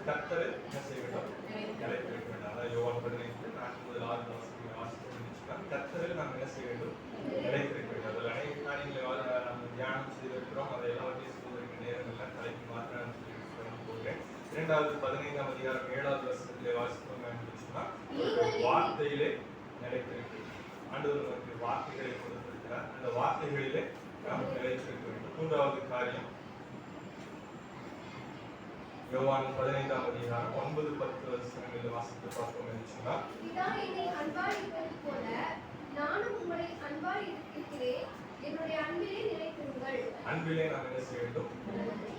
கர்த்தரை என்ன செய்ய வேண்டும்? நிலைத்திருக்க வேண்டும். அதான் யோவான் 15:4 முதல் 6 வசனங்களை வாசித்து இருந்துச்சுன்னா கர்த்தரில் நாம் என்ன செய்ய வேண்டும்? நிலைத்திருக்க வேண்டும். அதில் அநேக காரியங்களை நம்ம தியானம் செய்திருக்கிறோம். அதை எல்லாத்தையும் சொல்வதற்கு நேரம் இல்லை. தலைக்கு மாத்திரம் போகிறேன். 2வது 15ஆம் அதிகாரம் 7வது வசனத்திலே வாசிப்போம் இருந்துச்சுன்னா வார்த்தையிலே நிலைத்திருக்கு. ஆண்டவர் நமக்கு வார்த்தைகளை கொடுத்திருக்கிறார். அந்த வார்த்தைகளிலே நாம் நிலைத்திருக்க வேண்டும். 3வது காரியம் யோவான் 15ஆம் அதிகாரம் 9-10 வசனங்களில் வாசித்து பார்ப்போம் இருந்துச்சுன்னா பிதா என்னை அன்பாய் இருக்கிறது போல நானும் உங்களை அன்பாய் இருக்கிறேன். என்னுடைய அன்பிலே நிலைத்திருங்கள். அன்பிலே நாம் என்ன செய்ய வேண்டும்?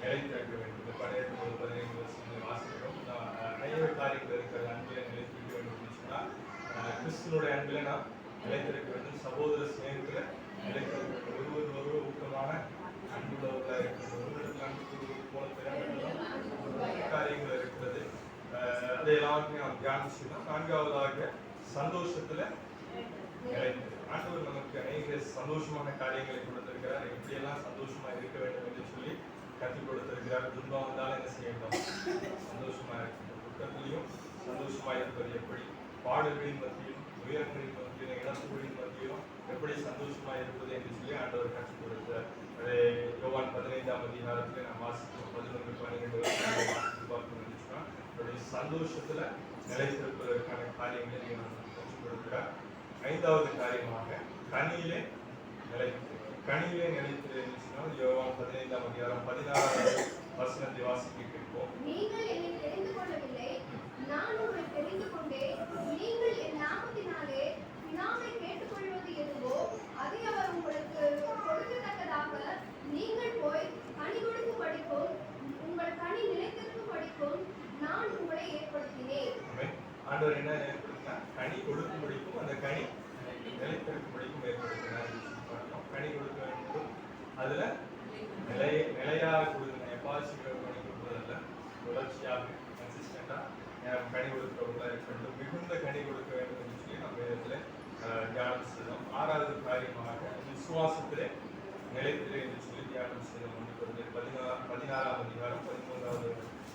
நிலைத்திருக்க வேண்டும். இந்த 12-15 வசனங்களை வாசிக்கிறோம். அநேக காரியங்கள் இருக்கிற அன்பிலே நிலைத்திருக்க வேண்டும் சொன்னா கிறிஸ்துவனுடைய அன்பிலே நாம் நிலைத்திருக்க வேண்டும். சகோதர சிநேகத்தில் நிலைத்திருக்க வேண்டும். ஒருவர் ஊக்கமான அன்புள்ளவர்களாக இருக்கிறது. ஒருவருக்கு அன்பு போல காரியங்கள் இருக்கிறது. அதை எல்லாருமே நாம் தியானம் செய்யணும். 4வதாக சந்தோஷத்துல நிலைத்து. ஆண்டவர் நமக்கு அநேக சந்தோஷமான காரியங்களை கொடுத்திருக்கிறார். எப்படியெல்லாம் சந்தோஷமா இருக்க வேண்டும் என்று சொல்லி கற்றுக் கொடுத்திருக்கிறார். துன்பம் வந்தாலும் என்ன செய்ய வேண்டும்? சந்தோஷமா இருக்கணும். துக்கத்திலையும் சந்தோஷமா இருப்பது எப்படி? பாடல்களின் மத்தியிலும் உயரங்களின் மத்தியிலும் இழப்புகளின் மத்தியிலும் எப்படி சந்தோஷமா இருப்பது என்று சொல்லி ஆண்டவர் கற்றுக் கொடுத்தார். அதை யோவான் 15ஆம் அதிகாரத்தில் நாம் வாசிக்கிறோம். 11-12 வாசித்து பார்க்கணும் இருந்துச்சுன்னா அவருடைய சந்தோஷத்துல நிலைத்திருப்பதற்கான காரியங்களை கற்றுக் கொடுக்கிறார். 5வது காரியமாக கனியிலே நிலைத்து. கனியிலே நிலைத்து இருந்துச்சுன்னா யோவான் 15ஆம் அதிகாரம் 16வது வசனத்தை வாசிக்க கேட்போம். நீங்கள் என்னை தெரிந்து கொள்ளவில்லை, நான் உங்களை தெரிந்து கொண்டேன். நீங்கள் என் நாமத்தினாலே பிதாவை கேட்டுக்கொள்வது எதுவோ அதை அவர் உங்களுக்கு கொடுக்கத்தக்கதாக நீங்கள் போய் கனி கொடுக்கும் படிக்கும் உங்கள் கனி நிலைத்திருக்கும் படிக்கும் நான் உங்களை ஏற்படுத்தினேன். ஆண்டவர் என்ன ஏற்படுத்தினார்? கனி கொடுக்கும் படிக்கும் அந்த கனி நிலைத்திருக்கும் படிக்கும் ஏற்படுத்தினார். கனி கொடுக்க வேண்டும். அதுல நிலையாக கொடுக்கணும். எப்பாச்சும் கனி கொடுப்பதல்ல, தொடர்ச்சியாக கன்சிஸ்டண்டா கனி கொடுக்கிறவர்களாக இருக்க வேண்டும். மிகுந்த கனி கொடுக்க வேண்டும் என்று சொல்லி நம்ம இடத்துல தியானம் செய்தோம். 6வது காரியமாக விசுவாசத்திலே நிலைத்திலே என்று சொல்லி தியானம் செய்தோம். 16ஆம் அதிகாரம் 13வது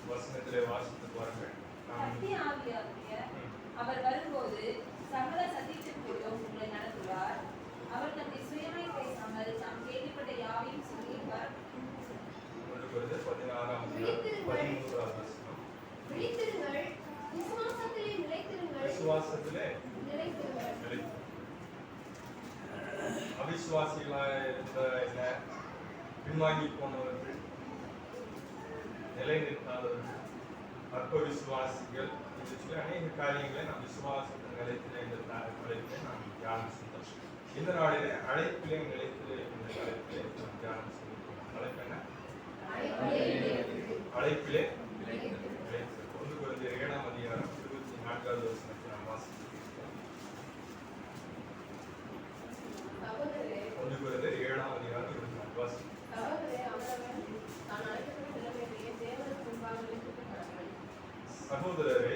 வசனத்திலே வாசித்து பாருங்கள். அவர் வரும்போது சகல சத்தியத்திற்குள்ளும் உங்களை நடத்துவார். அவர் தம்முடைய சுயமாய் பேசாமல் தாம் கேள்விப்பட்ட யாவையும் சொல்லியிருப்பார். 16ஆம் அதிகாரம் 13வது வசனம். விழித்திருங்கள், விசுவாசத்திலே நிலைத்திருங்கள். விசுவாசத்திலே நிலைத்திருங்கள். அவிசுவாசிகளாக இருந்த என்ன பின்வாங்கி போனவர்கள், நிலை நிற்காதவர்கள், அற்ப விசுவாசிகள் என்று சொல்லி அநேக காரியங்களை நாம் விசுவாசத்தின் நிலைத்திலே இந்த தலைப்பிலே நாம் தியானம் செய்தோம். இந்த நாளிலே அழைப்பிலே நிலைத்திலே இந்த தலைப்பிலே நாம் தியானம் செய்தோம். தலைப்பு என்ன? அழைப்பிலே நிலைத்திரு. 1 கொரிந்தியர் 7ஆம் அதிகாரம் 24வது வசனத்தை நாம் வாசிக்கிறோம். 1 கொரிந்தியர் 7ஆம் அதிகாரம் 24 வாசிக்கிறோம். சகோதரரே,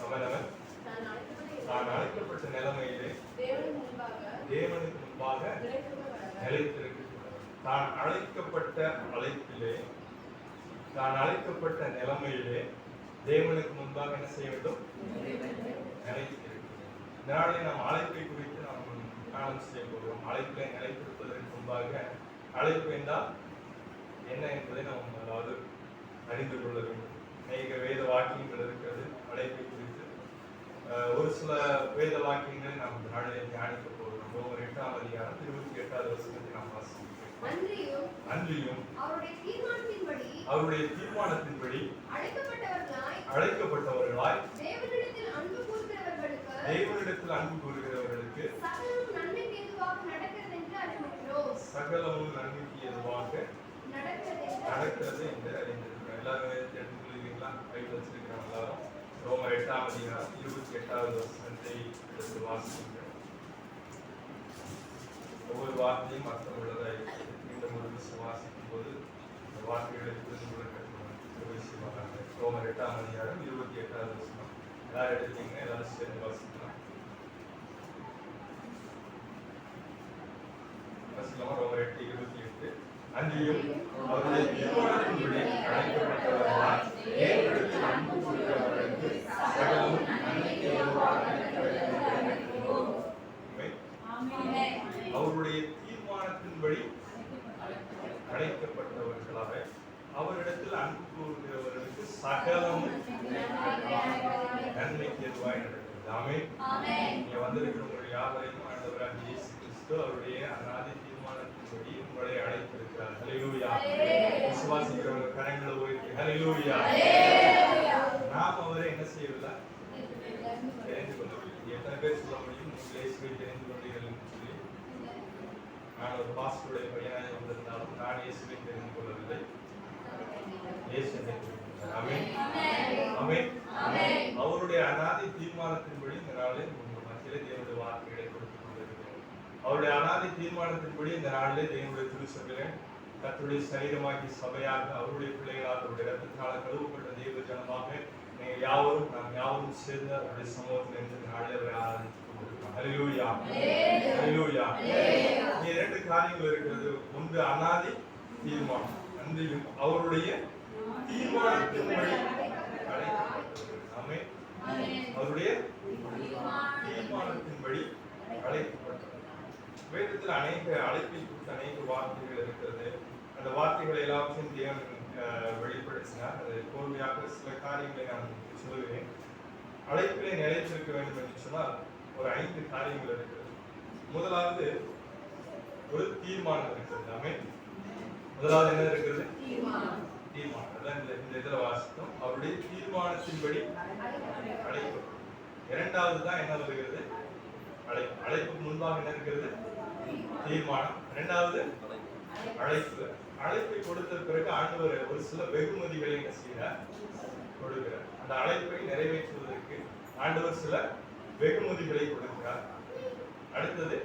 அவனவன் தான் அழைக்கப்பட்ட நிலைமையிலே தேவனுக்கு முன்பாக நிலைத்திருக்க. தான் அழைக்கப்பட்ட அழைப்பிலே, தான் அழைக்கப்பட்ட நிலைமையிலே தேவனுக்கு முன்பாக என்ன செய்ய வேண்டும்? நிலைத்திருக்க. இதனாலே நாம் அழைப்பை குறித்து நாம் தியானம் செய்ய போகிறோம். அழைப்பிலே நிலைத்திருப்பதற்கு முன்பாக அழைப்பு என்றால் என்ன என்பதை நாம் அதாவது அறிந்து கொள்ள வேண்டும். அநேக வேத வாக்கியங்கள் இருக்கிறது அழைப்பை குறித்து. ஒரு சில வேத வாக்கியங்களை நாம் இந்த நாளிலே தியானிக்க போகிறோம். ரோமர் 8ஆம் அதிகாரம் 28வது வசனத்தை நாம் வாசிக்கிறோம். அன்றியும் அவருடைய தீர்மானத்தின்படி அழைக்கப்பட்டவர்களாய் தேவனிடத்தில் அன்பு கூறுகிறவர்களுக்கு சகலமும் நன்மைக்கு எதுவாக நடக்கிறது என்று அறிந்திருக்கிறோம். எல்லாரும் எடுத்துக்கொள்கிறீங்களா? கையில் வச்சிருக்கிறோம் எல்லாரும். ரோமர் 8ஆம் அதிகாரம் 28வது வசனத்தை எடுத்து வாசிக்கிறோம். ஒவ்வொரு வார்த்தையும் அர்த்தம் உள்ளதாக இருக்கிறது. மீண்டும் ஒரு விஷயம் வாசிக்கும் போது இந்த வார்த்தைகளை புரிந்து கொள்ள கற்றுக்கொள்ள விஷயமாக ரோமர் 8ஆம் அதிகாரம் 28வது வசனம். எல்லாரும் எடுத்தீங்கன்னா எல்லாரும் சேர்ந்து வாசிக்கலாம். வாசிக்கலாமா? ரோமர் 8:28. அன்றியும் அவருடைய தீர்மானத்தின்படி அழைக்கப்பட்டவர்களாய் தேவனிடத்தில் அன்பு கூறுகிறவர்களுக்கு சகலமும் நன்மைக்கு ஏதுவாக நடக்கிறது. அவருடைய தீர்மானத்தின்படி அழைக்கப்பட்டவர்களாக அவரிடத்தில் அன்பு கூறுகிறவர்களுக்கு சகலமும் நன்மைக்கு ஏதுவாய் நடக்கிறது. ஆமென். நீங்க வந்திருக்கிற உங்கள் யாவரையும் ஆண்டவராகிய இயேசு கிறிஸ்து அவருடைய அநாதி தீர்மானத்தின்படி உங்களை அழைத்திருக்கிறார். ஹல்லேலூயா. விசுவாசிக்கிறவர்கள் கரங்களை உயர்த்தி ஹல்லேலூயா. நாம் அவரை என்ன செய்யவில்லை? தெரிந்து கொள்ளவில்லை. எத்தனை பேர் சொல்ல முடியும் நீங்கள் இயேசுவை தெரிந்து கொண்டீர்கள் என்று சொல்லி? நான் ஒரு பாஸ்டருடைய பையனாக வந்திருந்தாலும் நான் இயேசுவை தெரிந்து கொள்ளவில்லை. இயேசு என்னை தெரிந்திருக்கிறார். ஆமென். ஆமென். அவருடைய அநாதி தீர்மானத்தின்படி இந்த நாளில் உங்கள் மத்தியிலே தேவனுடைய வார்த்தைகளை கொடுத்துக் கொண்டிருக்கிறோம். அவருடைய அநாதி தீர்மானத்தின்படி இந்த நாளிலே தேவனுடைய திருச்சபையிலே கர்த்தருடைய சரீரமாகி சபையாக அவருடைய பிள்ளைகளாக அவருடைய இரத்தத்தினால் கழுவப்பட்ட தேவ ஜனமாக நீங்கள் யாவரும் நாம் யாவரும் சேர்ந்து அவருடைய சமூகத்தில் இந்த நாளில் அவரை ஆராதித்துக் கொண்டிருக்கிறோம். ஹல்லேலூயா. ஹல்லேலூயா. இரண்டு காரியங்கள் இருக்கிறது. ஒன்று அநாதி தீர்மானம், அன்றையும் அவருடைய தீர்மானத்தின்படி அழைக்கப்பட்டவர்கள். ஆமென். அவருடைய தீர்மானத்தின்படி அழைக்கப்பட்டவர்கள். வேதத்தில் அநேக அழைப்பை குறித்த அநேக வார்த்தைகள் இருக்கிறது. அந்த வார்த்தைகளை எல்லாவற்றையும் தேவன் வெளிப்படுத்தினார். அது கோர்வையாக சில காரியங்களை நான் சொல்லுவேன். அழைப்பிலே நிலைத்திருக்க வேண்டும் என்று சொன்னால் ஒரு 5 காரியங்கள் இருக்கிறது. முதலாவது ஒரு தீர்மானம் இருக்கிறது. ஆமென். முதலாவது என்ன இருக்கிறது? தீர்மானம். அதான் இந்த இதுல வாசித்தோம். அவருடைய தீர்மானத்தின்படி அழைப்பு. இரண்டாவது தான் என்ன வருகிறது? அழைப்பு. அழைப்புக்கு முன்பாக என்ன இருக்கிறது? தீர்மானம். இரண்டாவது அழைப்பு. அழைப்பை கொடுத்த பிறகு ஆண்டவர் ஒரு சில வெகுமதிகளை என்ன செய்கிறார்? கொடுக்கிறார். அந்த அழைப்பை நிறைவேற்றுவதற்கு ஆண்டவர் சில வெகுமதிகளை கொடுக்கிறார். அடுத்தது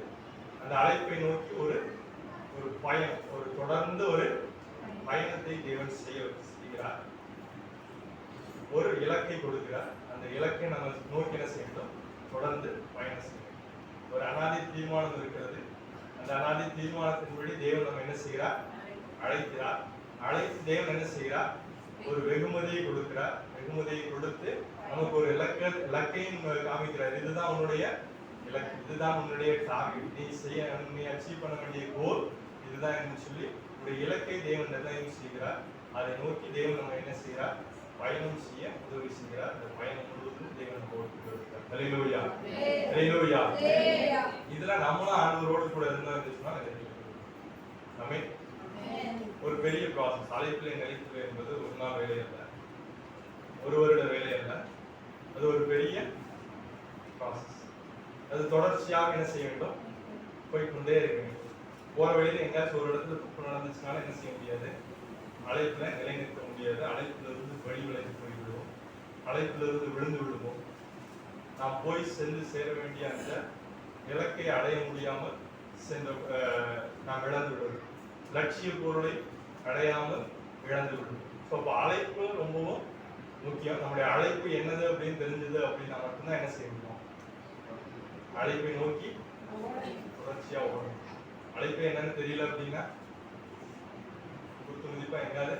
அந்த அழைப்பை நோக்கி ஒரு பயணம், ஒரு தொடர்ந்து ஒரு பயணத்தை தேவன் செய்கிறார். ஒரு இலக்கை கொடுக்கிறார். அந்த இலக்கை நம்ம நோக்கி என்ன செய்யணும்? தொடர்ந்து பயணம் செய்யணும். ஒரு அநாதி தீர்மானம் இருக்கிறது. அந்த அநாதி தீர்மானத்தின்படி தேவன் நம்ம என்ன செய்கிறார்? அழைக்கிறார். அழைத்து தேவன் என்ன செய்கிறார்? ஒரு வெகுமதியை கொடுக்கிறார். வெகுமதியை கொடுத்து நமக்கு ஒரு இலக்கையும் காமிக்கிறார். இதுதான் உன்னுடைய இலக்கு, இதுதான் உன்னுடைய டார்கெட், நீ அச்சீவ் பண்ண வேண்டிய கோல் இதுதான் என்று சொல்லி ஒரு இலக்கை தேவன் நிர்ணயம் செய்கிறார். அதை நோக்கி தேவன் நம்ம என்ன செய்கிறார்? பயணம் செய்ய உதவி செய்கிறார். அந்த பயணம் முழுவதும் தேவன் கொடுக்கிறார். ஹல்லேலூயா. ஹல்லேலூயா. இதுல நம்மளும் ஆண்டவரோடு கூட இருந்தோம்னு சொன்னா ஆமென். ஒரு பெரிய ப்ராசஸ். அழைப்பிலே நிலைத்து என்பது ஒரு நாள் வேலை அல்ல, ஒரு வருட வேலை அல்ல. அது ஒரு பெரிய ப்ராசஸ். அது தொடர்ச்சியாக என்ன செய்ய வேண்டும்? போய்கொண்டே இருக்க வேண்டும். போற வழியில எங்கேயாச்சும் ஒரு இடத்துல தப்பு நடந்துச்சுனாலும் என்ன செய்ய முடியாது? அழைப்புல நிலைநிற்க முடியாது. அழைப்பிலிருந்து வழி விலகி போய்விடுவோம். அழைப்பிலிருந்து விழுந்து விடுவோம். நாம் போய் சென்று சேர வேண்டிய அந்த இலக்கை அடைய முடியாமல் நாம் இழந்து விடுவோம். லட்சிய பொருளை அடையாமல் இழந்து விடுவோம். ஸோ அப்போ அழைப்பு ரொம்பவும் முக்கியம். நம்முடைய அழைப்பு என்னது அப்படின்னு தெரிஞ்சது அப்படின்னா மட்டும்தான் என்ன செய்ய முடியும்? அழைப்பை நோக்கி தொடர்ச்சியா ஓடணும். அழைப்பு என்னன்னு தெரியல அப்படின்னா குத்து மதிப்பா எங்காவது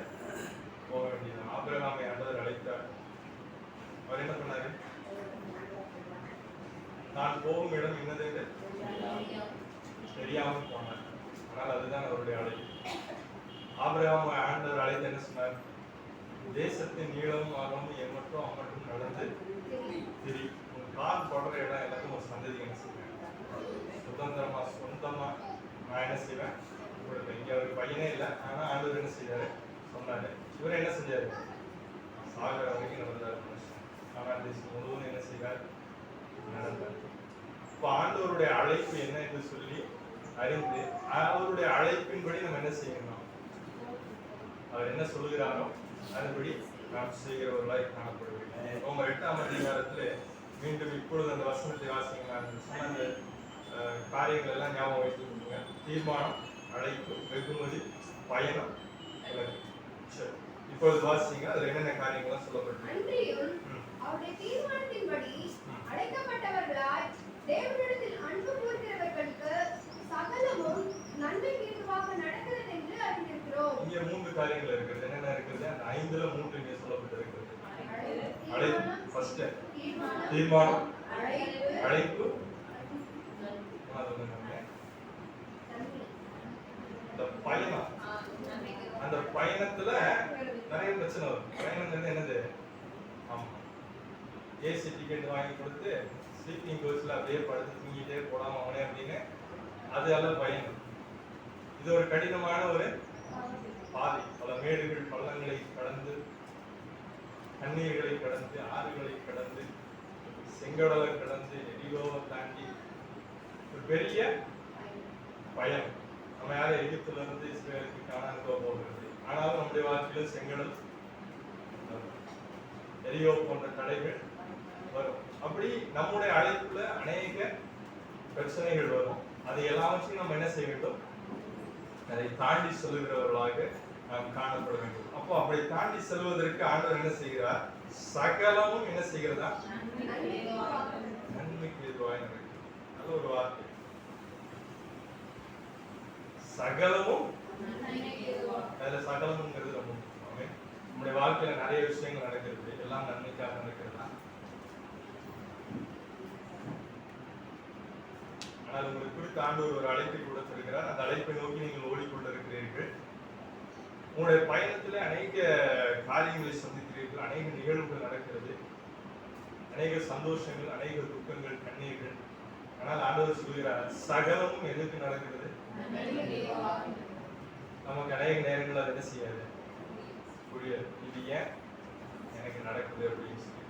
போக வேண்டியது. ஆபிரகாமை ஆண்டவர் அழைத்தார். அவர் என்ன பண்ணாரு? நான் போகும் இடம் என்னது தெரியாமல் போனார். ஆனால் அதுதான் அவருடைய அழைப்பு. ஆபிரகாமை ஆண்டவர் அழைத்து என்ன சொன்னார்? தேசத்தின் நீளமும் அகலமும் எம்மட்டும் அம்மட்டும் நடந்து திரி. உன் கால் படுற இடம் எல்லாத்தையும் ஒரு சந்ததி என்ன செய்வேன்? சுதந்திரமா சொந்தமா நான் என்ன செய்வேன்? கொடுப்பேன். இங்க அவருக்கு பையனே இல்லை. ஆனா ஆண்டவர் என்ன செய்யாரு? சொன்னாரு. இவர் என்ன செஞ்சாரு? சாகர வரைக்கும் நடந்தார். ஆனால் தேசம் முழுவதும் என்ன செய்வார்? நடந்தார். இப்போ ஆண்டவருடைய அழைப்பு என்ன என்று சொல்லி அறிந்து அவருடைய அழைப்பின்படி நம்ம என்ன செய்யணும்? அவர் என்ன சொல்லுகிறாரோ அதுபடி நாம் செய்கிறவர்களாய் காணப்படுகிறோம். ரோமர் 8ஆம் அதிகாரத்தில் மீண்டும் இப்பொழுது அந்த வசனத்தை வாசிங்க. சொன்ன அந்த காரியங்கள் எல்லாம் ஞாபகம் வைத்துக் கொள்ளுங்க. தீர்மானம், அழைப்பு, வெகுமதி, பயணம், இலக்கு. சரி, இப்பொழுது வாசிங்க. அதுல என்னென்ன காரியங்கள்லாம் சொல்லப்பட்டிருக்கு? அவருடைய தீர்மானத்தின்படி அழைக்கப்பட்டவர்களாய் தேவனிடத்தில் அன்பு கூறுகிறவர்களுக்கு சகலமும் நன்மைக்கு ஏதுவாக நடக்கிறது என்று அறிந்திருக்கிறோம். இருக்கிறோம். இங்க 3 காரியங்கள் இருக்குது. என்னென்ன இருக்குது? அந்த 5ல 3 இங்கே சொல்லப்பட்டிருக்கிறது. அழைப்பு ஃபர்ஸ்ட், தீர்மானம், தீர்மானம், அழைப்பு, அழைப்பு, நன்மை. அந்த பயணம். அந்த பயணத்துல நிறைய பிரச்சனை வரும். பயணம்ங்கிறது என்னது? ஆமா, ஏசி டிக்கெட் வாங்கி கொடுத்து ஸ்லீப்பிங் கோச்ல அப்படியே படுத்து தூங்கிட்டே போடாம அவனே அப்படின்னு, அது அல்ல பயணம். இது ஒரு கடினமான ஒரு பாதை. பல மேடுகள் பள்ளங்களை கடந்து, தண்ணீர்களை கடந்து, ஆறுகளை கடந்து, செங்கடலை கடந்து, எரிகோவை தாண்டி ஒரு பெரிய பயணம். நம்ம யாரும் எகிப்துல இருந்து இஸ்ரேலுக்கு காணாம போகிறது. ஆனாலும் நம்முடைய வாழ்க்கையில செங்கடல் வரும், எரியோ போன்ற தடைகள் வரும். அப்படி நம்முடைய அழைப்புல அநேக பிரச்சனைகள் வரும். அதை எல்லாவற்றையும் நம்ம என்ன செய்ய வேண்டும்? அதை தாண்டி செல்லுகிறவர்களாக நாம் காணப்பட வேண்டும். அப்போ அப்படி தாண்டி செல்வதற்கு ஆண்டவர் என்ன செய்கிறார்? சகலமும் என்ன செய்கிறதா? நன்மைக்கு எதுவாக இருக்கு. நல்ல ஒரு வார்த்தை. சகலமும், அதுல சகலமுங்கிறது ரொம்ப முக்கியம். நம்முடைய வாழ்க்கையில நிறைய விஷயங்கள் நடக்கிறது, எல்லாம் நன்மைக்காக நடக்கிறதா? ஆனால் உங்களுக்கு குறித்த ஆண்டவர் ஒரு அழைப்பை கொடுத்திருக்கிறார். அந்த அழைப்பை நோக்கி நீங்கள் ஓடிக்கொண்டிருக்கிறீர்கள். உங்களுடைய பயணத்துல அநேக காரியங்களை சந்திக்கிறீர்கள், அநேக நிகழ்வுகள் நடக்கிறது, அநேக சந்தோஷங்கள், அநேக துக்கங்கள், கண்ணீர்கள். ஆனால் ஆண்டவர் சொல்கிறார், சகலமும் எதுக்கு நடக்கிறது? நமக்கு அநேக நேரங்கள் அதை என்ன செய்யாது, புரியாது. இது ஏன் எனக்கு நடக்குது அப்படின்னு சொல்லி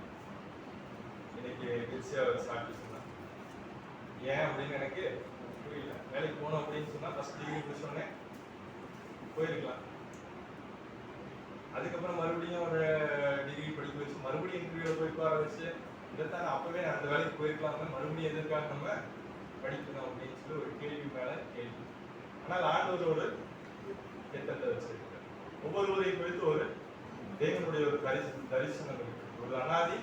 இன்னைக்கு சாட்சி சொன்னா, ஏன் அப்படின்னு எனக்கு புரியல. வேலைக்கு போனோம் அப்படின்னு சொன்னா ஃபர்ஸ்ட் டிகிரி முடிச்சோடனே போயிருக்கலாம். அதுக்கப்புறம் மறுபடியும் ஒரு டிகிரி படிக்க வச்சு மறுபடியும் இன்டர்வியூல போய் உட்கார வச்சு, இதைத்தான் அப்பவே அந்த வேலைக்கு போயிருக்கலாம், மறுபடியும் எதற்காக நம்ம படிக்கணும் அப்படின்னு சொல்லி ஒரு கேள்வி மேல கேள்வி. ஆனால் ஆண்டவர் ஒரு திட்டத்தை வச்சிருக்கிறார். ஒவ்வொருவரை குறித்து ஒரு தேவனுடைய ஒரு தரிசனம் இருக்கு, ஒரு அனாதி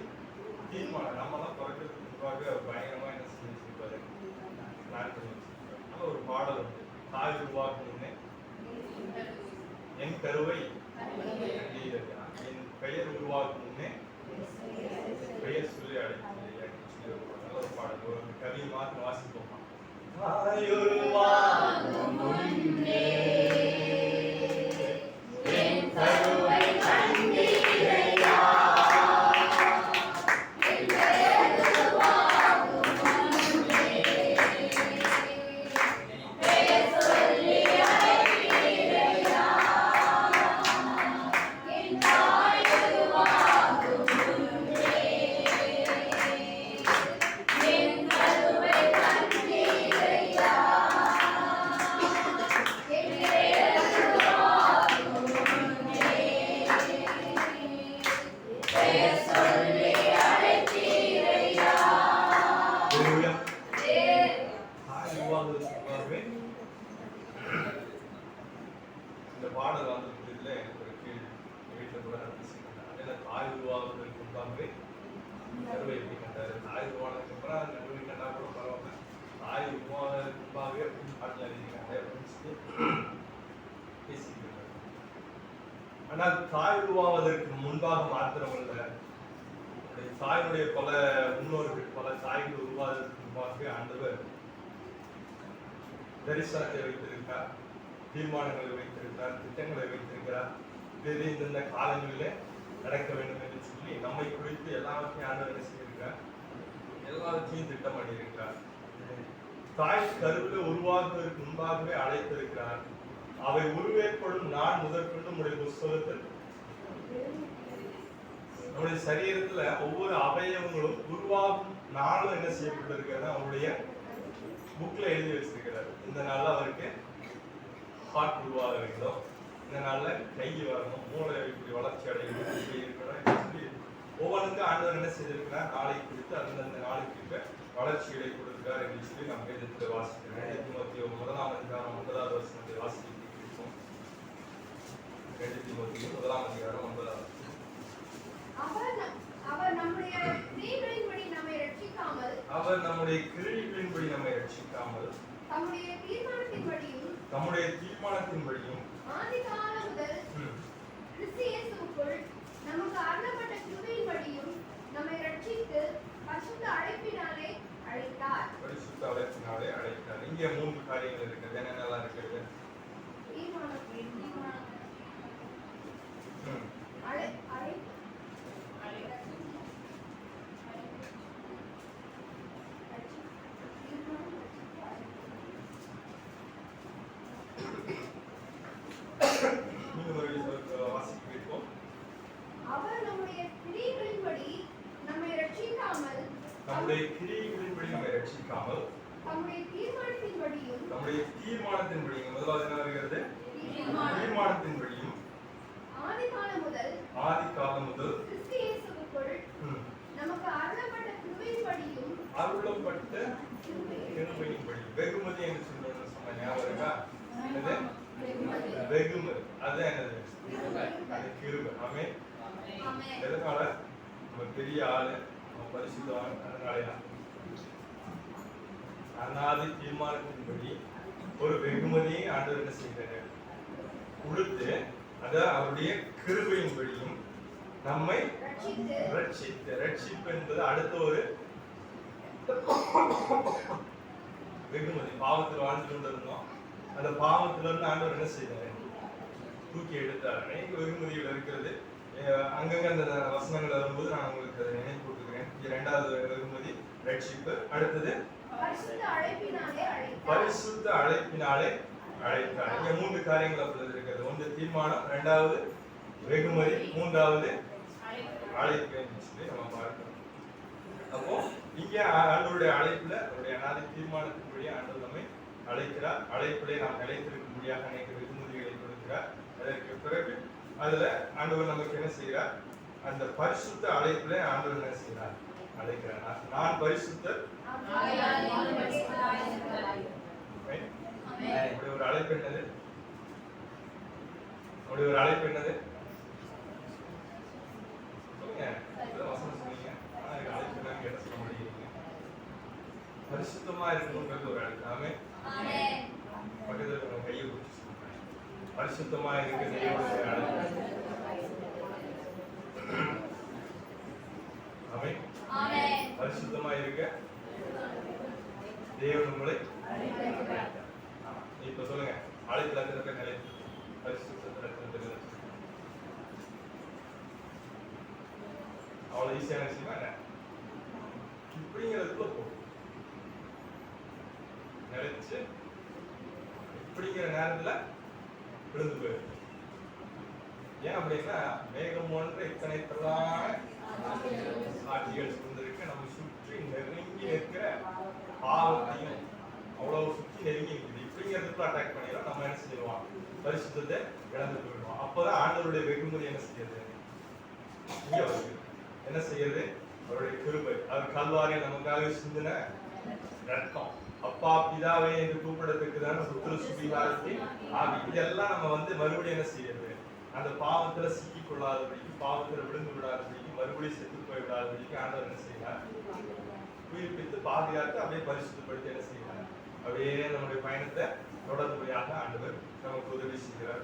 தீர்மானம். நம்மலாம் பிறக்கிறதுக்கு முன்பாக பயங்கரமா என்ன செஞ்சிருப்பாரு, பிளான் பண்ணி வச்சிருக்காரு. அதனால ஒரு பாடல் உண்டு, தாய் உருவாக்கும் முன்னே என் கருவை என் பெயர் உருவாக்கும் முன்னே பெயர் சொல்லி அழைக்கிறேன். நல்ல ஒரு பாடல். ஒரு கவியை மாத்திரம் வாசிப்போமா? தாய் உருவாக்கும் முன்னே என் கருவை கண்டீரையா, என் பெயர் உருவாக்கும் முன்னே பெயர் சொல்லி அழைக்கிறேயா, என் தாய் உருவாக்கும் முன்னே என் கருவை கண்டீரையா, என் பெயர் உருவாக்கும் முன்னே பெயர் சொல்லி அழைக்கிறேயா. ஹalleluya. தாய் உருவாகுவதற்காகவே இந்த பாடல் வந்ததுல எனக்கு ஒரு கேள்வி. வீட்டில் கூட நான் பேசிக்கிட்டேன். அதில் தாய் உருவாகுவதற்கு முன்பாகவே கருவை எப்படி கண்டாரு? தாய் உருவானதுக்கு அப்புறம் அந்த கருவை கண்டா கூட பரவாயில்ல, தாய் உருவானதுக்கு முன்பாகவே அப்படின்னு பாட்டில் எழுதிக்கிறாங்க அப்படின்னு சொல்லி பேசிக்கிட்டு இருக்காங்க. ஆனால் தாய் உருவாவதற்கு முன்பாக மாத்திரமல்ல, தாயினுடைய பல முன்னோர்கள், பல தாய்கள் உருவாவதற்கு முன்பாக ஆண்டவர் தரிசனத்தை வைத்திருக்கிறார், தீர்மானங்களை வைத்திருக்கிறார், திட்டங்களை வைத்திருக்கிறார். இது இந்த காலங்களிலே நடக்க வேண்டும் என்று சொல்லி நம்மை குறித்து எல்லாவற்றையும் ஆண்டவர் என்ன செய்திருக்கிறார், எல்லாவற்றையும் திட்டம் பண்ணியிருக்கிறார். தாய் கருவில் உருவாக்குவதற்கு முன்பாகவே அழைத்திருக்கிறார். அவை உருவேற்படும் நாள் முதற்கொண்டு நம்முடைய புஸ்தகத்தில், நம்முடைய சரீரத்துல ஒவ்வொரு அவயவங்களும் உருவாகும் நாளும் என்ன செய்யப்பட்டிருக்கிறது, அவருடைய புக்ல எழுதி வச்சிருக்கிறார். இந்த நாள்ல அவருக்கு ஹார்ட் உருவாக வேண்டும், இந்த நாள்ல கை வரணும், மூளை இப்படி வளர்ச்சி அடையணும், இப்படி இருக்கணும் சொல்லி ஒவ்வொன்றுக்கும் ஆண்டவர் என்ன செய்திருக்கிறார், நாளை குறித்து அந்தந்த நாளுக்கு வளர்ச்சிகளை கொடுக்கிறார் என்று சொல்லி நம்ம வேதத்தில் வாசிக்கிறோம். தீமோத்தேயு 1ஆம் அதிகாரம் 9வது வசனத்தை வாசிக்கிறோம். 2 தீமோத்தேயு 1ஆம் அதிகாரம் 9வது. அவர் நம்முடைய கிரியைகளின்படி நம்மை ரட்சிக்காமல், அவர் நம்முடைய கிரியைகளின்படி நம்மை ரட்சிக்காமல், தம்முடைய தீர்மானத்தின்படியும் நம்முடைய தீர்மானத்தின்படியும் ஆதிகால நம்முடைய கிரியைகளின்படி நம்மை ரட்சிக்காமல் தம்முடைய தீர்மானத்தின்படியும் முதலாவது என்ன வருகிறது? தீர்மானத்தின்படியும் ஆதிகாலம் முதல் கிறிஸ்து இயேசுவுக்குள் நமக்கு அருளப்பட்ட கிருபையின்படியும் கிருபையின்படி வெகுமதி என்று சொன்ன ஞாபகம் இருக்கா? என்னது? வெகுமதி. அதுதான் என்னது? அது கிருபை. ஆமென். எதனால? நம்ம பெரிய ஆளு, நம்ம பரிசுத்தவான், அதனாலயா? அநாதி தீர்மானத்தின்படி ஒரு வெகுமதியை ஆண்டவர் என்ன செய்கிறாரு? கொடுத்து அத அவருடைய கிருபையின்படியும் நம்மை ரட்சிப்பு என்பது அடுத்த ஒரு வெகுமதி. பாவத்தில் வாழ்ந்து கொண்டிருந்தோம், அந்த பாவத்துல இருந்து ஆண்டவர் என்ன செய்தாரு? தூக்கி எடுத்தார். அநேக வெகுமதிகள் இருக்கிறது. அங்கங்க அந்த வசனங்கள் வரும்போது நான் உங்களுக்கு அதை நினைவு கொடுத்துக்கிறேன். இரண்டாவது வெகுமதி ரட்சிப்பு. அடுத்தது பரிசுத்த அழைப்பினாலே அழைத்தார். இங்க மூன்று காரியங்கள் அப்படி இருக்கிறது. ஒன்று தீர்மானம், இரண்டாவது வெகுமதி, மூன்றாவது அழைப்பு என்று சொல்லி நம்ம பார்க்கிறோம். அப்போ இங்க ஆண்டவருடைய அழைப்புல அவருடைய அநாதி தீர்மானத்தின்படி ஆண்டவர் நம்மை அழைக்கிறார். அழைப்பிலே நாம் நிலைத்திருக்கும்படியாக அநேக வெகுமதிகளை கொடுக்கிறார். அதற்கு பிறகு அதுல ஆண்டவர் நமக்கு என்ன செய்கிறார்? அந்த பரிசுத்த அழைப்பிலே ஆண்டவர் என்ன செய்கிறார்? அழைக்கிறார். நான் பரிசுத்தர். அப்படி ஒரு அழைப்பு என்னது? அப்படி ஒரு அழைப்பு என்னது? சொல்லுங்க. வசனம் சொன்னீங்க, ஆனா அழைப்பு என்னன்னு கேட்ட சொல்ல முடியுங்க. பரிசுத்தமா இருக்கணுங்கிறது ஒரு அழைப்பு. ஆமென். பக்கத்துல கையை பிடிச்சி சொல்றேன். பரிசுத்தமா இருக்க தேவனுடைய அழைப்பு. ஆமென். பரிசுத்தமா இருக்க தேவன் உங்களை இப்ப சொல்லுங்க. அழைப்புல எத்தனை பேர் நிலை? பரிசுத்தத்துல எத்தனை பேர்? அவ்வளவு ஈஸியான விஷயமா என்ன? இப்படிங்கிறதுக்குள்ள போ நிலைச்சு இப்படிங்கிற நேரத்துல விழுந்து போயிருக்கு. ஏன் அப்படின்னா மேகம் போன்ற இத்தனை பிரதான சாட்சிகள் சூழ்ந்திருக்கு. நம்ம சுற்றி நெருங்கி இருக்கிற பாவத்தையும் அவ்வளவு சுற்றி நெருங்கி இருக்குது. இப்படிங்கிறதுக்குள்ள அட்டாக் பண்ணிடும். நம்ம என்ன செய்வோம்? பரிசுத்தத்தை இழந்து போயிடுவோம். அப்பதான் ஆண்டவருடைய வெகுமதி என்ன செய்யுது? இங்க வருது. என்ன செய்யுது? அவருடைய கிருபை. அவர் கல்வாரியில் நமக்காக சிந்தின ரத்தம். அப்பா பிதாவே என்று கூப்பிடத்தக்கதான புத்திர சுபிகாரத்தின் ஆவி. இதெல்லாம் நம்ம மறுபடியும் என்ன செய்யறது? அந்த பாவத்துல சிக்கிக் கொள்ளாதபடிக்கு, பாவத்துல விழுந்து விடாதபடிக்கு, மறுபடியும் செத்து போய் விடாதபடிக்கு ஆண்டவர் என்ன செய்யறார்? உயிர்ப்பித்து பாதுகாத்து அப்படியே பரிசுத்தப்படுத்தி என்ன செய்யறார்? அப்படியே நம்முடைய பயணத்தை தொடர்புடையாக ஆண்டவர் நமக்கு உதவி செய்கிறார்.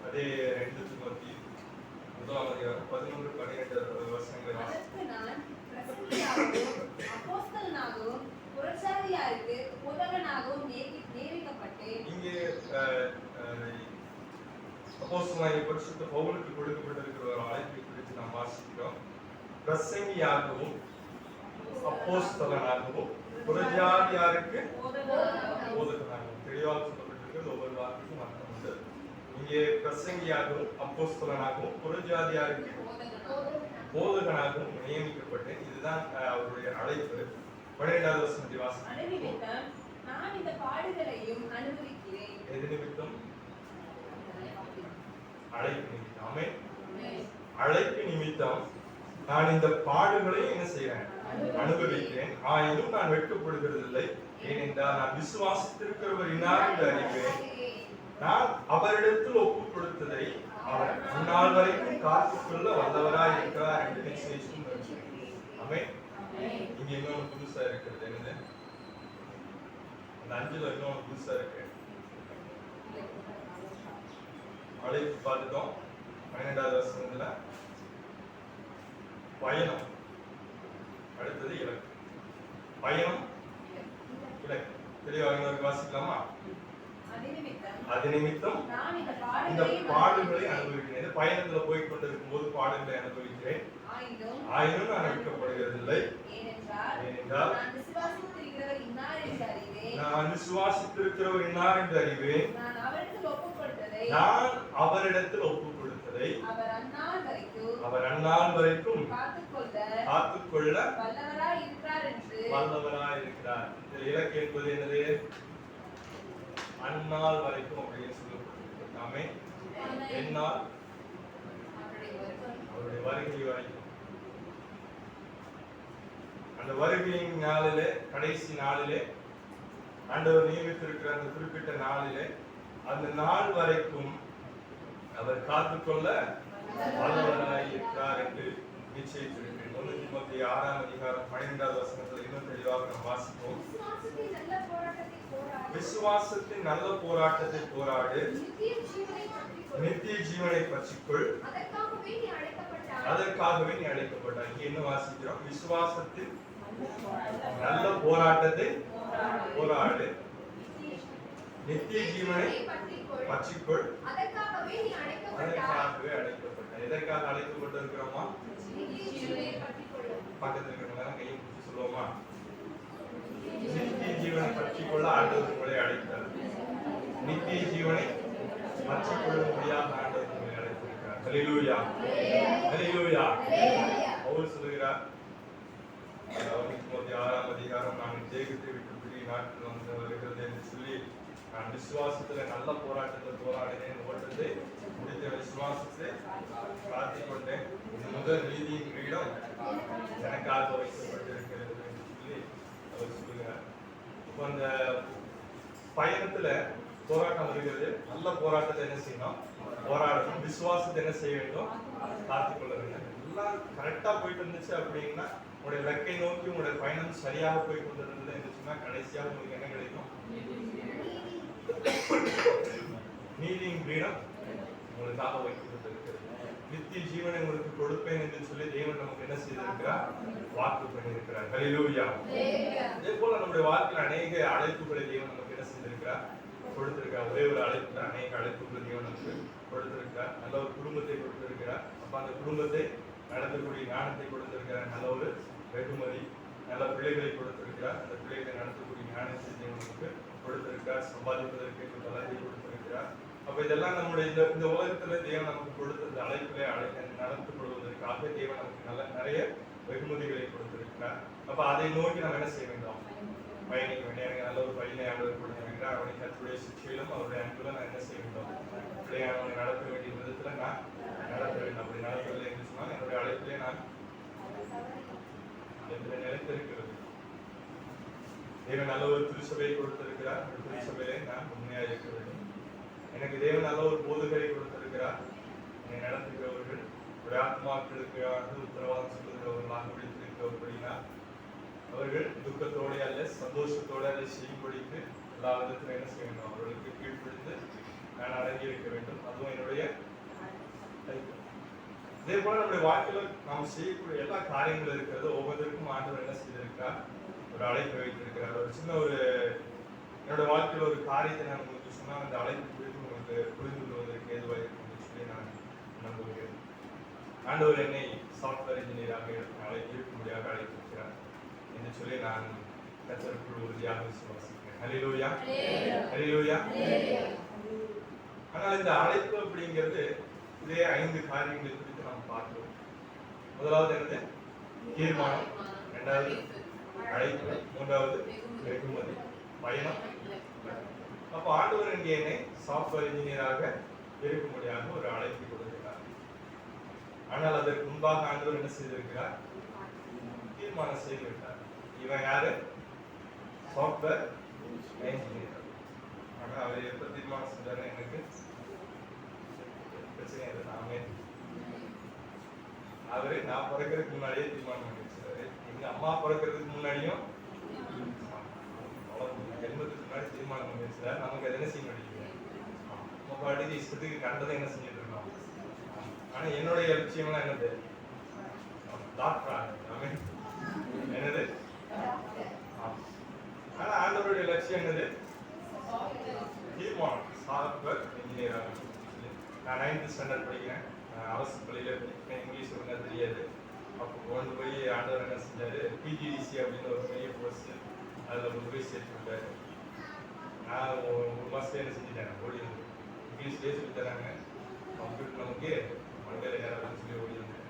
அதே 2 தீமோத்தேயு 11-12 வசனங்களை இங்கே அப்போஸ்தலனாகிய பரிசுத்த பவுலுக்கு கொடுக்கப்பட்டிருக்கிற ஒரு அழைப்பை குறித்து நாம் வாசிக்கிறோம். பிரசங்கியாகவும் அப்போஸ்தலனாகவும் புறஜாதியாருக்கு போதகனாகவும். தெளிவாக சொல்லப்பட்டிருக்கிறது. ஒவ்வொரு வார்த்தைக்கும் அர்த்தம் உண்டு. இங்கே பிரசங்கியாகவும் அப்போஸ்தலனாகவும் புறஜாதியாருக்கு போதகனாகவும் நியமிக்கப்பட்டேன். இதுதான் அவருடைய அழைப்பு. 12வது வசனத்தை வாசிக்கிறோம். நான் இந்த பாடுகளையும் அனுபவிக்கிறேன். எது நிமித்தம்? அழைப்பு நிமித்தம். ஆமென். அழைப்பு நிமித்தம் நான் இந்த பாடுகளை என்ன செய்கிறேன்? அனுபவிக்கிறேன். ஆயினும் நான் வெட்கப்படுகிறதில்லை. ஏனென்றால் நான் விசுவாசித்திருக்கிறவர் இன்னார் என்று அறிவேன். நான் அவரிடத்தில் ஒப்புக் கொடுத்ததை அவர் அந்நாள் வரைக்கும் காத்துக்கொள்ள வல்லவராய் இருக்கிறார் என்று நிச்சயம். ஆமென். இங்க இன்னொன்று புதுசா இருக்கிறது. என்னது? அந்த 5ல இன்னொன்று புதுசா இருக்கு. அழைப்பு பார்த்துட்டோம். 12வது வசனத்துல பயணம். அடுத்தது இலக்கு. பயணம், இலக்கு. தெளிவாக வாசிக்கலாமா? அது நிமித்தம் இந்த பாடுகளை அனுபவிக்கிறேன். பயணத்துல போய் கொண்டிருக்கும் போது பாடுகளை அனுபவிக்கிறேன். ஆயினும் நான் வெட்கப்படுகிறதில்லை. ஏனென்றால் நான் விசுவாசித்திருக்கிறவர் இன்னார் என்று அறிவேன். நான் அவரிடத்தில் ஒப்புக் கொடுத்ததை அவர் அந்நாள் வரைக்கும் காத்துக்கொள்ள வல்லவராய் இருக்கிறார் வல்லவராய் இருக்கிறார். இந்த இலக்கு என்பது என்னது? அந்நாள் வரைக்கும் அப்படின்னு சொல்லப்பட்டிருக்கு. ஆமென். எந்நாள்? அவருடைய வருகை வரைக்கும். அந்த வருகையின் நாளிலே, கடைசி நாளிலே, ஆண்டவர் நியமித்திருக்கிற அந்த குறிப்பிட்ட நாளிலே, அந்த நாள் வரைக்கும் அவர் காத்துக்கொள்ள வல்லவராய் இருக்கிறார் என்று நிச்சயித்திருக்கிறேன். 1 தீமோத்தேயு 6ஆம் அதிகாரம் 12வது வசனத்தில் இன்னும் தெளிவாக நாம் வாசிப்போம். விசுவாசத்தின் நல்ல போராட்டத்தை போராடு, நித்திய ஜீவனை பற்றிக்கொள், அதற்காகவே நீ அழைக்கப்பட்டாய். இங்க என்ன வாசிக்கிறோம்? விசுவாசத்தின் நல்ல போராட்டத்தை போராடு, நித்திய ஜீவனை பற்றிக்கொள், அதற்காகவே அழைக்கப்பட்டாய். எதற்காக அழைக்கப்பட்டிருக்கிறோமா? பக்கத்தில் இருக்கிறவங்க கையை பிடிச்சி சொல்லுவோமா? நித்திய ஜீவனை பற்றிக்கொள்ள ஆண்டவர் உங்களை அழைத்தார். நித்திய ஜீவனை பற்றிக்கொள்ள முடியாத ஆண்டவர் உங்களை அழைத்திருக்கிறார். ஹல்லேலூயா, ஹல்லேலூயா. பவுல் சொல்லுகிறார், 1 தீமோத்தேயு 6ஆம் அதிகாரம், நான் ஜெயத்தை விட்டு பிரிய நாட்கள் வந்து வருகிறது என்று சொல்லி, நான் விசுவாசத்துல நல்ல போராட்டத்தை போராடினேன், ஓட்டத்தை முடித்த விசுவாசத்தை காத்துக் கொண்டேன், இது முதல் நீதியின் கிரீடம் எனக்காக வைக்கப்பட்டிருக்கிறது என்று சொல்லி அவர் சொல்லுகிறார். இப்போ அந்த பயணத்துல போராட்டம் வருகிறது. நல்ல போராட்டத்தை என்ன செய்யணும்? போராடணும். விசுவாசத்தை என்ன செய்ய வேண்டும்? காத்துக்கொள்ள வேண்டும். எல்லாம் கரெக்டா போயிட்டு இருந்துச்சு அப்படின்னா, உங்களுடைய இலக்கை நோக்கி உங்களுடைய பயணம் சரியாக போய் கொண்டிருந்தது என்று சொன்னா, கடைசியாக உங்களுக்கு என்ன கிடைக்கும்? நீதியின் கிரீடம் உங்களுக்காக வைக்கப்பட்டிருக்கிறது. நித்திய ஜீவனை உங்களுக்கு கொடுப்பேன் என்று சொல்லி தேவன் நமக்கு என்ன செய்திருக்கிறார்? வாக்கு பண்ணியிருக்கிறார். ஹல்லேலூயா. இதே போல நம்முடைய வாழ்க்கையில் அநேக அழைப்புகளை தேவன் நமக்கு என்ன செய்திருக்கிறார்? கொடுத்திருக்கிறார். ஒரே ஒரு அழைப்பு, அநேக அழைப்புகளை தேவன் நமக்கு கொடுத்திருக்கிறார். நல்ல ஒரு குடும்பத்தை கொடுத்திருக்கிறார். அப்ப அந்த குடும்பத்தை நடத்தக்கூடிய ஞானத்தை கொடுத்திருக்கிறார். நல்ல ஒரு வெகுமதி, நல்ல பிள்ளைகளை கொடுத்திருக்கிறார். அந்த பிள்ளைகளை நடத்தக்கூடிய ஞானத்தை தேவன் நமக்கு கொடுத்திருக்கிறார். சம்பாதிப்பதற்கு பலத்தை கொடுத்திருக்கிறார். அப்ப இதெல்லாம் நம்முடைய இந்த உலகத்துல தேவன் நமக்கு கொடுத்த அழைப்பிலே நடத்தப்படுவதற்காக தேவன் நமக்கு நிறைய வெகுமதிகளை கொடுத்திருக்கிறார். அப்ப அதை நோக்கி நம்ம என்ன செய்ய வேண்டும்? பயணிக்க வேண்டும். எனக்கு நல்ல ஒரு பையனை ஆண்டவர் கொடுத்திருக்கிறார். அவனை கர்த்தருடைய சிற்றையிலும் அவருடைய அன்புல நான் என்ன செய்ய வேண்டும்? அவனை நடத்த வேண்டிய விதத்துல நான் நடத்த வேண்டும். அப்படி நடத்தவில்லை என்று சொன்னால் என்னுடைய அழைப்பிலே நான் நிலைத்திருக்கிறது. தேவன் நல்ல ஒரு திருச்சபையை கொடுத்திருக்கிறார். அந்த திருச்சபையிலே நான் உண்மையாக இருக்க வேண்டும். எனக்கு தேவன் நல்ல ஒரு போதகரை கொடுத்திருக்கிறார். என்னை நடத்துகிறவர்கள் ஒரு ஆத்மாக்களுக்கு உத்தரவாதம் சொல்லுகிறவர்களாக விழித்திருக்கிறவர்களினா அவர்கள் துக்கத்தோட அல்ல சந்தோஷத்தோட அதை செய்யும்படிக்கு எல்லா விதத்திலும் என்ன செய்ய வேண்டும்? அவர்களுக்கு கீழ்ப்பிடித்து நான் அடங்கி இருக்க வேண்டும். அதுவும் என்னுடைய. இதே போல நம்முடைய வாழ்க்கையில நாம் செய்யக்கூடிய எல்லா காரியங்களும் இருக்கிறது. ஒவ்வொருத்தருக்கும் ஆண்டவர் என்ன செய்திருக்கிறார்? ஒரு அழைப்பு வைத்திருக்கிறார். ஒரு சின்ன ஒரு என்னோட வாழ்க்கையில ஒரு காரியத்தை நான் உங்களுக்கு சொன்னால் அந்த அழைப்பு குறித்து உங்களுக்கு புரிந்து கொள்வதற்கு ஏதுவாக இருக்கும் சொல்லி நான் நம்புகிறேன். ஆண்டவர் என்னை சாஃப்ட்வேர் இன்ஜினியராக இருக்கும்படியாக அழைத்திருக்கிறார் என்று சொல்லி நான் கர்த்தருக்குள் உறுதியாக விசுவாசிக்கிறேன். ஹல்லேலூயா, ஹல்லேலூயா. ஆனால் இந்த அழைப்பு அப்படிங்கிறது இதே 5 காரியங்களை குறித்து நாம் பார்க்கிறோம். முதலாவது என்னது? தீர்மானம். இரண்டாவது அழைப்பு. மூன்றாவது வெகுமதி, பயணம். அப்ப ஆண்டவர் இங்கே என்னை சாஃப்ட்வேர் இன்ஜினியராக இருக்கும்படியாக ஒரு அழைப்பு கொடுக்கிறார். ஆனால் அதற்கு முன்பாக ஆண்டவர் என்ன செய்திருக்கிறார்? தீர்மானம் செய்துவிட்டார். இவன் யாரு? Software engineer. ஆனா அவர் எப்ப தீர்மானம் செஞ்சாரு? எனக்கு பிரச்சனை இல்லை. அவரு நான் பிறக்கிறதுக்கு முன்னாடியே தீர்மானம் பண்ணி வச்சாரு. எங்க அம்மா பிறக்கிறதுக்கு முன்னாடியும் ஜென்மத்துக்கு முன்னாடி தீர்மானம் பண்ணி வச்சாரு. நமக்கு அது என்ன செய்ய முடியும்? நம்ம பாட்டுக்கு இஷ்டத்துக்கு கண்டதை என்ன செஞ்சுட்டு இருக்கோம். ஆனா என்னுடைய லட்சியம்லாம் என்னது? டாக்டர். என்னது? ஆனா ஆண்டவருடைய லட்சியம் என்னது? தீர்மானம். Software engineer. நான் 9th ஸ்டாண்டர்ட் படிக்கிறேன். அரசு பள்ளியில படிக்கிறேன். இங்கிலீஷ் ஒழுங்கா தெரியாது. அப்போ கொண்டு போய் ஆண்டவர் என்ன செஞ்சாரு? PGDC அப்படின்னு ஒரு பெரிய கோர்ஸ் அதில் கொண்டு போய் சேர்த்து விட்டாரு. நான் ஒரு மாதத்துல என்ன செஞ்சுட்டேன்? ஓடி வந்து இங்கிலீஷ்லேயே சொல்லி தராங்க. கம்ப்யூட்டர் நமக்கு மண்டையில் ஏறாதுன்னு சொல்லி ஓடி வந்தேன்.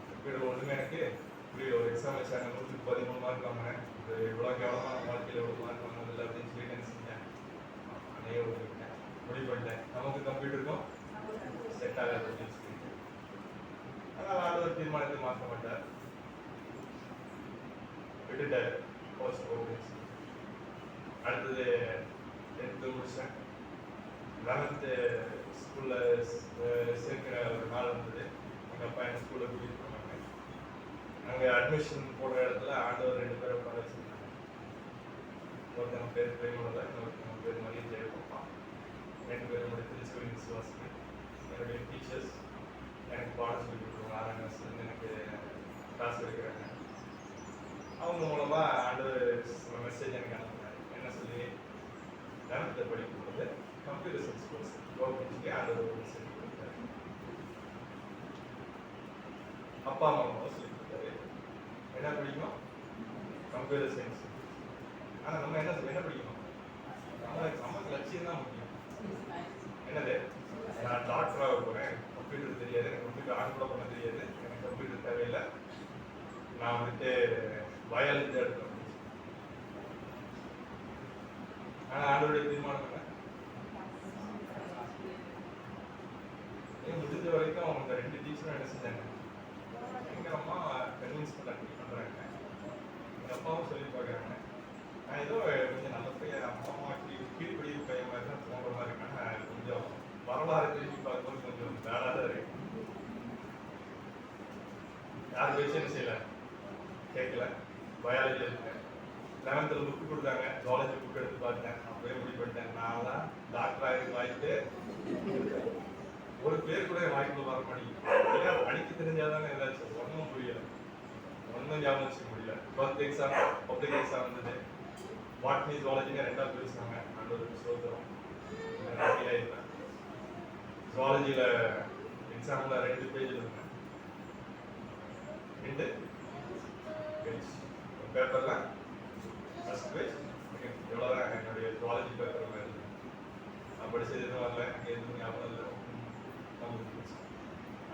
கம்ப்யூட்டர் ஒன்றுமே எனக்கு புரியல, ஒரு எக்ஸாம் வச்சாங்க 113 மார்க் வாங்கினேன். இது இவ்வளோ கேவலமான வாழ்க்கையில் எவ்வளோ மார்க் வாங்கினதில்லை அப்படின்னு சொல்லிட்டு என்ன செஞ்சேன், அதையே விட்டுட்டேன், முடிவு பண்ணிட்டேன். நமக்கு கம்ப்யூட்டருக்கும் செட் ஆகாது அப்படின்னு சொல்லிட்டு. ஆனால் ஆண்டவர் தீர்மானத்தை மாற்ற மாட்டார், விட்டுட்டார். போஸ்ட் போகுது. அடுத்தது 10th முடிச்சேன். 11th ஸ்கூலில் சேர்க்கிற ஒரு நாள் இருந்தது. எங்கள் அப்பா என்ன ஸ்கூலில் கூட்டிகிட்டு போனாங்க. அங்கே அட்மிஷன் போடுற இடத்துல ஆண்டவர் 2 பேரை உட்கார வச்சுருந்தாங்க. ஒருத்தவங்க பேர் பிரேமலதா, இன்னொருத்தவங்க பேர் மரிய ஜெயபாப்பா. 2 பேரும் என்னுடைய திருச்செவி விசுவாசிகள், என்னுடைய டீச்சர்ஸ். எனக்கு பாடம் சொல்லி கொடுக்குறவங்க 6ஆம் கிளாஸ்லேருந்து எனக்கு கிளாஸ் எடுக்கிறாங்க. அவங்க மூலமாக ஆண்டவர் மெசேஜ் எனக்கு அனுப்புனாரு. என்ன சொல்லி, 11th படிக்கும்போது கம்ப்யூட்டர் சயின்ஸ் கோர்ஸ் கவர்மெண்ட்க்கு ஆண்டவர் ஒரு மெசேஜ் கொடுத்தாரு. அப்பா அம்மாவும் சொல்லி கொடுத்தாரு. என்ன படிக்கணும்? Computer science. ஆனால் நம்ம என்ன படிக்கணும்? நமக்கு லட்சியம் தான் முக்கியம். என்னது, நான் டாக்டராக போகிறேன், கம்ப்யூட்டர் தெரியாது, எனக்கு கம்ப்யூட்டர் ஆன் கூட பண்ண தெரியாது, எனக்கு கம்ப்யூட்டர் தேவையில்லை, நான் வந்துட்டு பயாலஜி தான் எடுக்கணும். ஆனால் ஆண்டோடைய தீர்மானம் என்ன? முடிஞ்ச வரைக்கும் அவங்க 2 டீச்சரும் என்ன செஞ்சாங்க, எங்கள் அம்மா கன்வின்ஸ் பண்ண ட்ரை பண்ணுறாங்க, எங்கள் அப்பாவும் சொல்லி பார்க்குறாங்க. நான் ஏதோ கொஞ்சம் நல்ல பையன், அம்மா கீழ்படி பையன் மாதிரி தான் தோன்ற மாதிரி இருக்கேன். நான் கொஞ்சம் வரலாறு திரும்பி பார்க்கும்போது கொஞ்சம் பேடாக தான் இருக்கு. யார் பேச்சு என்ன செய்யலை, கேட்கல. பயாலஜி எடுத்தேன். 11th புக்கு கொடுத்தாங்க, ஜுவாலஜி புக் எடுத்து பார்த்தேன். அப்படியே முடிவு பண்ணிட்டேன், நான் தான் டாக்டர் ஆகிருக்கு வாய்ப்பு. ஒரு பேர் கூட வாய்ப்புல வர மாட்டேங்குது. படிக்க தெரிஞ்சாதானே ஏதாச்சும். ஒன்றும் புரியல, ஒன்றும் ஞாபகம் வச்சுக்க முடியல. 12th எக்ஸாம், பப்ளிக் எக்ஸாம் வந்தது. பாட்னி ஜுவாலஜிங்க 2ஆ பிரிச்சாங்க. ஆண்டவருக்கு ஸ்தோத்திரம். இருப்பேன். ஜுவாலஜியில் எக்ஸாமில் 2 பேஜ் இருந்தேன். 2 பேஜ் பேப்பரில் ஃபர்ஸ்ட் பேஜ், எவ்வளோதான் என்னுடைய ஜுவாலஜி பேப்பர் மாதிரி. நான் படித்தது எதுவும் வரல, எனக்கு எதுவும் ஞாபகம் இல்லை.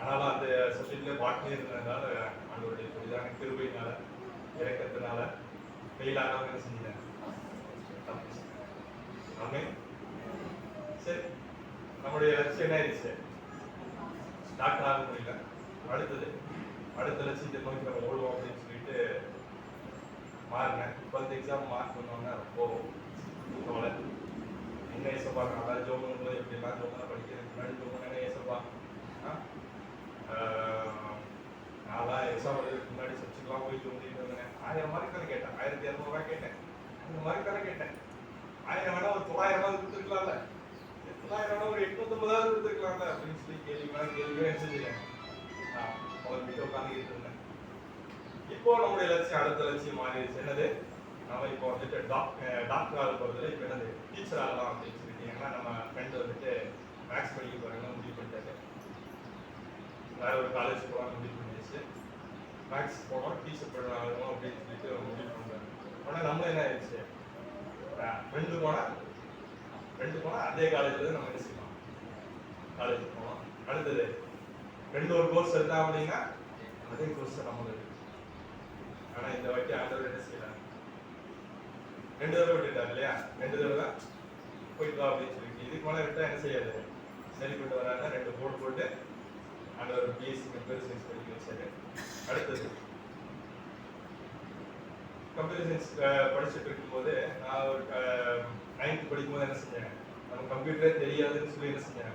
ஆனாலும் அந்த சப்ஜெக்ட்ல பாட்னி இருந்ததுனால அவங்களுடைய புரிதான கிருபையினால இறக்கத்தினால ஃபெயில் ஆகாம என்ன செஞ்சேன். ஆமே. சரி, நம்முடைய லட்சியம் என்ன ஆயிடுச்சு, டாக்டர் ஆக முடியல. அடுத்த லட்சியத்தை நோக்கி நம்ம ஓடுவோம் அப்படின்னு சொல்லிட்டு மாறினேன். 12th எக்ஸாம் மார்க் பண்ணோன்னா ரொம்ப கவலை. என்ன ஏசப்பா, நான் ஜோம் பண்ணும்போது எப்படிலாம் ஜோம்னா படிக்கிறதுக்கு முன்னாடி ஜோம் பண்ணேன். ஏசப்பா நான் எக்ஸாம் எழுதுறதுக்கு முன்னாடி சர்ச்சுக்கெல்லாம் போய் ஜோம்பிட்டு வந்தேன். 1000 மார்க் தானே கேட்டேன், 1200 ரூபாய் கேட்டேன், 500 மார்க் தானே கேட்டேன். 1000 வேணா ஒரு 900 கொடுத்துருக்கலாம்ல, 900 வேணா ஒரு 850 கொடுத்துருக்கலாம்ல அப்படின்னு சொல்லி கேள்வியே செஞ்சுட்டேன். அவர் கிட்ட உட்காந்துக்கிட்டு இருந்தேன். இப்போ நம்முடைய லட்சியம், அடுத்த லட்சியம் மாறிடுச்சு. என்னது, நம்ம இப்போ வந்துட்டு டாக்டர் ஆக போகிறதுல இப்போ என்னது டீச்சர் ஆகலாம் அப்படின்னு சொல்லிட்டு. ஏன்னா நம்ம ஃப்ரெண்டு வந்துட்டு மேக்ஸ் படிக்க போகிறாங்க முடிவு பண்ணிட்டாரு. வேற ஒரு காலேஜ் போகலான்னு முடிவு பண்ணிடுச்சு. மேக்ஸ் போனோம், டீச்சர் பண்ணணும் அப்படின்னு சொல்லிட்டு முடிவு பண்ணுறாங்க. ஆனால் நம்மளும் என்ன ஆயிடுச்சு, ஃப்ரெண்டு போனால் அதே காலேஜில் நம்ம என்ன செய்யலாம், காலேஜ் போனோம். அடுத்தது ஃப்ரெண்டு ஒரு கோர்ஸ் எடுத்தா அப்படின்னா அதே கோர்ஸ் நம்மளும் இருக்கு. ஆனால் இந்த வாட்டி ஆண்டவர் என்ன செய்யலாம், 2 தடவை விட்டுட்டார் இல்லையா, 2 தடவை போயிட்டு வா அப்படின்னு சொல்லிட்டு. இதுக்கு மேலே விட்டா என்ன செய்யாது, சரி போயிட்டு வராங்க. 2 போர்டு போட்டு ஆண்டவர் பிஎஸ்சி கம்ப்யூட்டர் சயின்ஸ் படிக்க வச்சாரு. அடுத்தது கம்ப்யூட்டர் சயின்ஸ் படிச்சுட்டு இருக்கும்போது நான் ஒரு 9th படிக்கும்போது என்ன செஞ்சேன், நம்ம கம்ப்யூட்டரே தெரியாதுன்னு சொல்லி என்ன செஞ்சேன்,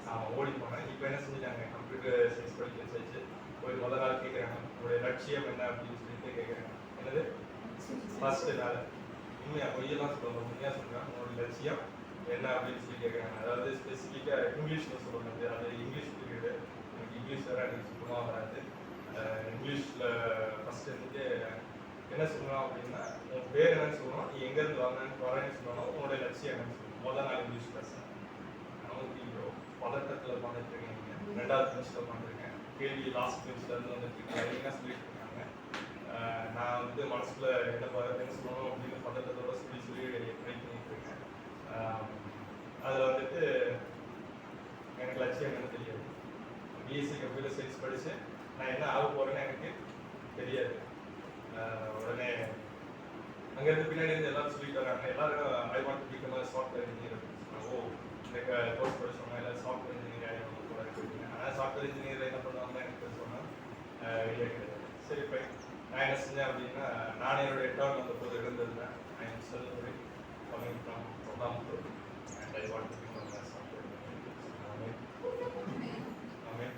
நான் ஓடி போனேன். இப்போ என்ன செஞ்சுட்டாங்க, கம்ப்யூட்டர் சயின்ஸ் படிக்க வச்சாச்சு. போய் முதல் நாள் கேட்குறாங்க, உங்களுடைய லட்சியம் என்ன அப்படின்னு சொல்லிட்டு கேட்குறாங்க. என்னது, ஃபர்ஸ்ட் நாள் உண்மையா பொய்யெல்லாம் சொல்லுவாங்க, உண்மையாக சொல்கிறாங்க, உங்களுடைய லட்சியம் என்ன அப்படின்னு சொல்லி கேட்குறாங்க. அதாவது ஸ்பெசிஃபிக்காக இங்கிலீஷில் சொல்லுறது, அது இங்கிலீஷ் பீரியடு, எனக்கு இங்கிலீஷ் வேறு எனக்கு சுத்தமாக வராது. இங்கிலீஷில் ஃபஸ்ட்டு வந்துட்டு என்ன சொல்லணும் அப்படின்னா, உன் பேர் என்னன்னு சொல்லணும், நீ எங்கேருந்து வரேன்னு சொல்லணும், உங்களுடைய லட்சியம் என்னன்னு சொல்லணும். முதல் நாள் இங்கிலீஷ் பேசுகிறேன். நமக்கு இப்போ பதட்டத்தில் உட்காந்துருக்கேன். நீங்கள் 2வது பெஞ்சில் உட்காந்துருக்கேன். கேள்வி லாஸ்ட் பெஞ்சிலேருந்து வந்துட்டு என்ன சொல்லிட்டு இருக்காங்க. நான் வந்து மனசுல என்ன சொல்லணும் அப்படின்னு பதட்டத்தோட சொல்லி ட்ரை பண்ணிட்டு இருக்கேன். அதில் வந்துட்டு எனக்கு லட்சியம் என்னன்னு தெரியாது. பிஎஸ்சி கம்ப்யூட்டர் சயின்ஸ் படித்து நான் என்ன ஆக போகிறேன்னு எனக்கு தெரியாது. உடனே அங்கேருந்து பின்னாடி இருந்து எல்லாரும் சொல்லிட்டு வராங்க, எல்லாரும் I want to become a software engineer. ஓ இந்த கோர்ஸ் படிச்சவங்க எல்லாரும் சாஃப்ட்வேர் இன்ஜினியர் ஆகிடும் போல இருக்கு. ஆனால் சாஃப்ட்வேர் இன்ஜினியர் என்ன பண்ணுவாங்க எனக்கு சொன்னால் ஐடியா கிடையாது. சரி போய் நான் என்ன செஞ்சேன் அப்படின்னா, நான் என்னுடைய டேர்ன் வந்த போது இருந்திருந்தேன். I am selfie coming from Coimbatore and I want to become a software engineer. ஆமென்.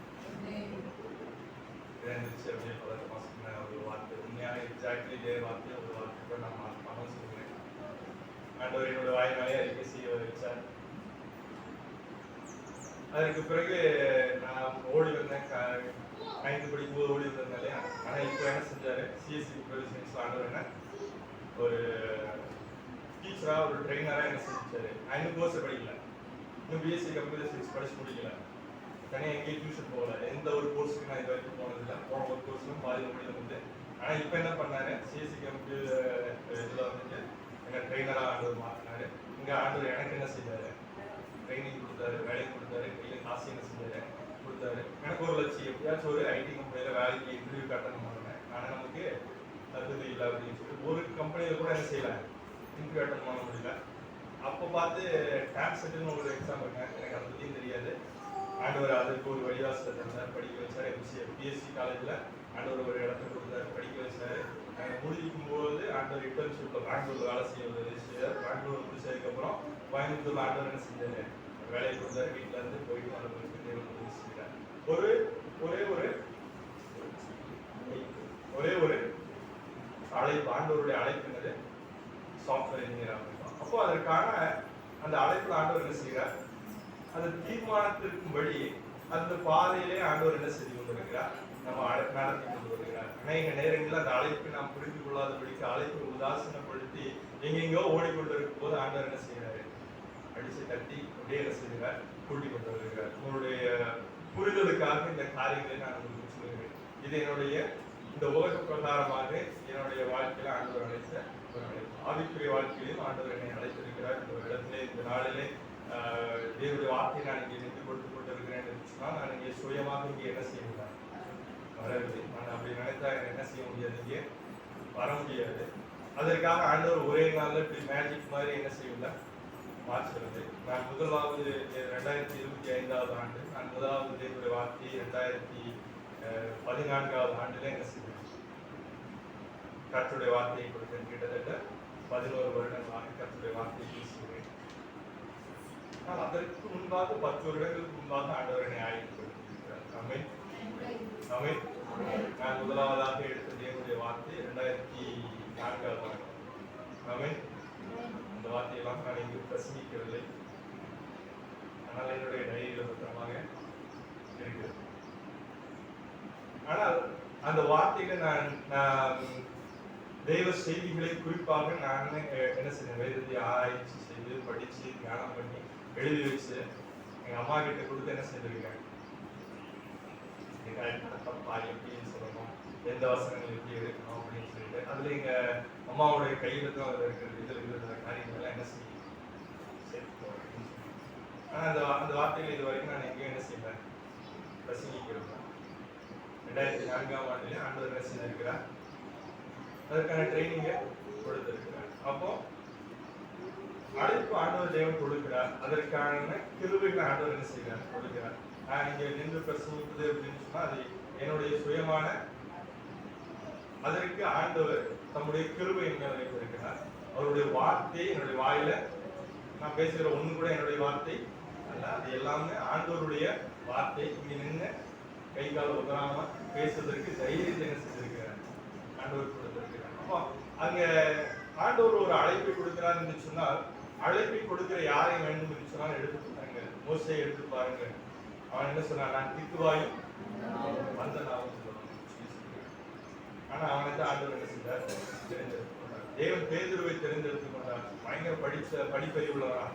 இருந்துச்சு அப்படியே பதட்டமாக சொன்ன ஒரு வார்த்தை, உண்மையான எக்ஸாக்ட்லி இதே வார்த்தையை ஒரு வார்த்தை கூட நான் மனசு சொல்லுவேன். ஆண்டவர் என்னோட வாய்னாலே அறிக்கை செய்ய வச்சார். அதற்கு பிறகு நான் ஓடி வந்தேன், 9th படிக்கும்போது ஓடி வந்தேன் இல்லையா. ஆனால் இப்போ என்ன செஞ்சாரு, சிஎஸ்சி ப்ரொஃபஷனல்ஸ் ஆண்டவர் என்ன ஒரு டீச்சராக ஒரு ட்ரெயினராக என்ன செஞ்சாரு. நான் இன்னும் கோர்ஸை படிக்கல, இன்னும் பிஎஸ்சி கம்ப்யூட்டர் சயின்ஸ் படிச்சு முடிக்கல, தனியாக எங்கேயும் டியூஷன் போகல, எந்த ஒரு கோர்ஸுக்கு நான் இது வரைக்கும் போனதில்லை. போன ஒரு கோர்ஸும் பாதி முடியல வந்து. ஆனால் இப்போ என்ன பண்ணாரு, சிஎஸ்சி கம்ப்யூட்டர் இதில் வந்துட்டு என்ன ட்ரெயினராக ஆண்டவர் மாற்றினாரு. இங்கே ஆண்டவர் எனக்கு என்ன செய்தாரு, ட்ரைனிங் கொடுத்தாரு, வேலை கொடுத்தாரு, கையில் காசு என்ன செஞ்சாரு கொடுத்தாரு. எனக்கு ஒரு லட்சியம், எப்படியாச்சும் ஒரு ஐடி கம்பெனியில் வேலைக்கு இன்டர்வியூ கட்டணும் பண்ணேன். ஆனால் நமக்கு தகுதி இல்லை அப்படின்னு சொல்லிட்டு ஒரு கம்பெனியில் கூட என்ன செய்யலை, இன்டர்வியூ அட்டன் பண்ண முடியல. அப்போ பார்த்து டான்செட்டுன்னு ஒரு எக்ஸாம் இருக்கேன், எனக்கு அதை பற்றியும் தெரியாது. ஆண்டவர் அதுக்கு ஒரு வழிவாசலை தந்தார், படிக்க வச்சார். பிஎஸ்சி காலேஜில் ஆண்டவர் ஒரு இடத்த கொடுத்தாரு, படிக்க வச்சார். முடிக்கும் போது ஆண்டவர் இன்டர்ன்ஷிப்பில் பெங்களூரில் வேலை செய்ய பெங்களூர் முடிச்சதுக்கப்புறம் கோயம்புத்தூர்ல ஆண்டவர் என்ன செஞ்சாரு, வேலையை கொடுத்தாரு. வீட்டில் இருந்து போயிட்டு வரவங்களுக்கு தேவன் உதவி செய்கிறார். ஒரே ஒரு அழைப்பு, ஆண்டவருடைய அழைப்பு என்னது, சாஃப்ட்வேர் இன்ஜினியர் ஆகணும். அப்போ அதற்கான அந்த அழைப்புல ஆண்டவர் என்ன செய்கிறார், அந்த தீர்மானத்திற்கும்படி அந்த பாதையிலே ஆண்டவர் என்ன செய்து கொண்டிருக்கிறார், நம்ம நடத்தி கொண்டு வருகிறார். அநேக நேரங்களில் அந்த அழைப்பை நாம் புரிந்து கொள்ளாதபடிக்கு அழைப்பை உதாசீனப்படுத்தி எங்கெங்கோ ஓடிக்கொண்டிருக்கும் போது ஆண்டவர் என்ன செய்கிறாரு, அடிச்சு தட்டி அப்படியே என்ன செய்கிறார், கூட்டி கொண்டு வருகிறார். உங்களுடைய புரிதலுக்காக இந்த காரியங்களை நான் உங்களுக்கு சொல்லுகிறேன். இது என்னுடைய இந்த உலக பிரகாரமாக என்னுடைய வாழ்க்கையில ஆண்டவர் அழைத்த ஒரு அழைப்பு. ஆவிக்குரிய வாழ்க்கையிலும் ஆண்டவர் என்னை அழைத்திருக்கிறார். இந்த ஒரு இடத்திலே இந்த நாளிலே தேவனுடைய வார்த்தையை நான் இங்கே நின்று கொடுத்து கொண்டிருக்கிறேன் என்று சொன்னால் நான் இங்கே சுயமாக இங்கே என்ன செய்ய முடியாது, வரவில்லை. நான் அப்படி நினைத்தா என்ன செய்ய முடியாது, இங்கே வர முடியாது. அதற்காக ஆண்டவர் ஒரே நாளில் இப்படி மேஜிக் மாதிரி என்ன செய்யல மாற்றுகிறது. நான் முதலாவது 2025 ஆண்டு நான் முதலாவது தேவனுடைய வார்த்தை 2014 ஆண்டுல என்ன செய்வேன், கர்த்தருடைய வார்த்தையை கொடுத்தேன். கிட்டத்தட்ட 11 வருடங்களாக கர்த்தருடைய வார்த்தையை பேசுகிறேன். ஆனால் அதற்கு முன்பாக 10 வருடங்களுக்கு முன்பாக ஆண்டவர் என்னை ஆயத்தப்படுத்தியிருக்கிறார். ஆமென் ஆமென். நான் முதலாவதாக எடுத்த தேவனுடைய வார்த்தை 2004 ஆண்டு. ஆமென். அந்த வார்த்தையெல்லாம் நான் இங்கு பிரசங்கிக்கவில்லை, ஆனால் என்னுடைய டைரியில் பத்திரமாக இருக்கிறது. ஆனால் அந்த வார்த்தையில நான் தெய்வ செய்திகளை குறிப்பாக நான் என்ன செய்யறேன், வேதத்தை ஆராய்ச்சி செய்து படிச்சு தியானம் பண்ணி எழுதி வச்சு எங்க அம்மா கிட்ட கொடுத்து என்ன செய்திருக்கேன், தப்பா எப்படின்னு சொல்லணும், எந்த வசனங்கள் எப்படி எடுக்கணும் அப்படின்னு சொல்லிட்டு அதுல எங்க அம்மாவுடைய கையில தான் அதில் இருக்கிறது. இதில் இருக்கிற காரியங்கள்லாம் என்ன செய்யும் சேர்த்து. ஆனால் அந்த வார்த்தைகள் இது வரைக்கும் நான் எங்கேயும் என்ன செய்வேன், பிரசங்கிக்கிறேன். 2004 ஆண்டுலேயே ஆண்டவர் என்ன செய்திருக்கிறார், அதற்கான ட்ரைனிங்கை கொடுத்திருக்கிறார். அப்போ அழைப்பு ஆண்டவர் தேவன் கொடுக்கிறார், அதற்கான கிருபைகளை ஆண்டவர் என்ன செய்கிறார், கொடுக்கிறார். நான் இங்கே நின்று பிரசங்கிப்பது அப்படின்னு சொன்னா அது என்னுடைய சுயமான, அதற்கு ஆண்டவர் தம்முடைய கிருபை என்ன வைத்திருக்கிறார். அவருடைய வார்த்தை என்னுடைய வாயில நான் பேசுகிற ஒண்ணு கூட என்னுடைய வார்த்தை அல்ல, அது எல்லாமே ஆண்டவருடைய வார்த்தை. இங்க நின்று கை கால உதராம பேசுவதற்கு தைரியத்தை என்ன செஞ்சிருக்கிறார், ஆண்டவர் கொடுத்திருக்கிறார். அப்போ அங்க ஆண்டவர் ஒரு அழைப்பை கொடுக்கிறார் என்று சொன்னால், அழைப்பை கொடுக்கிற யாரை வேண்டும் என்று சொன்னால் எடுத்து பாருங்க, மோசேயை எடுத்து பாருங்க. அவன் என்ன சொன்னான், நான் திக்குவாயும் வந்த நாவும் சொல்லுவான். ஆனா அவனை தான் ஆண்டவர் என்ன செஞ்சார், தெரிந்தெடுத்துக் கொண்டார். தேவன் பேதுருவை தெரிந்தெடுத்துக் கொண்டார். பயங்கர படிப்பறிவு உள்ளவரா,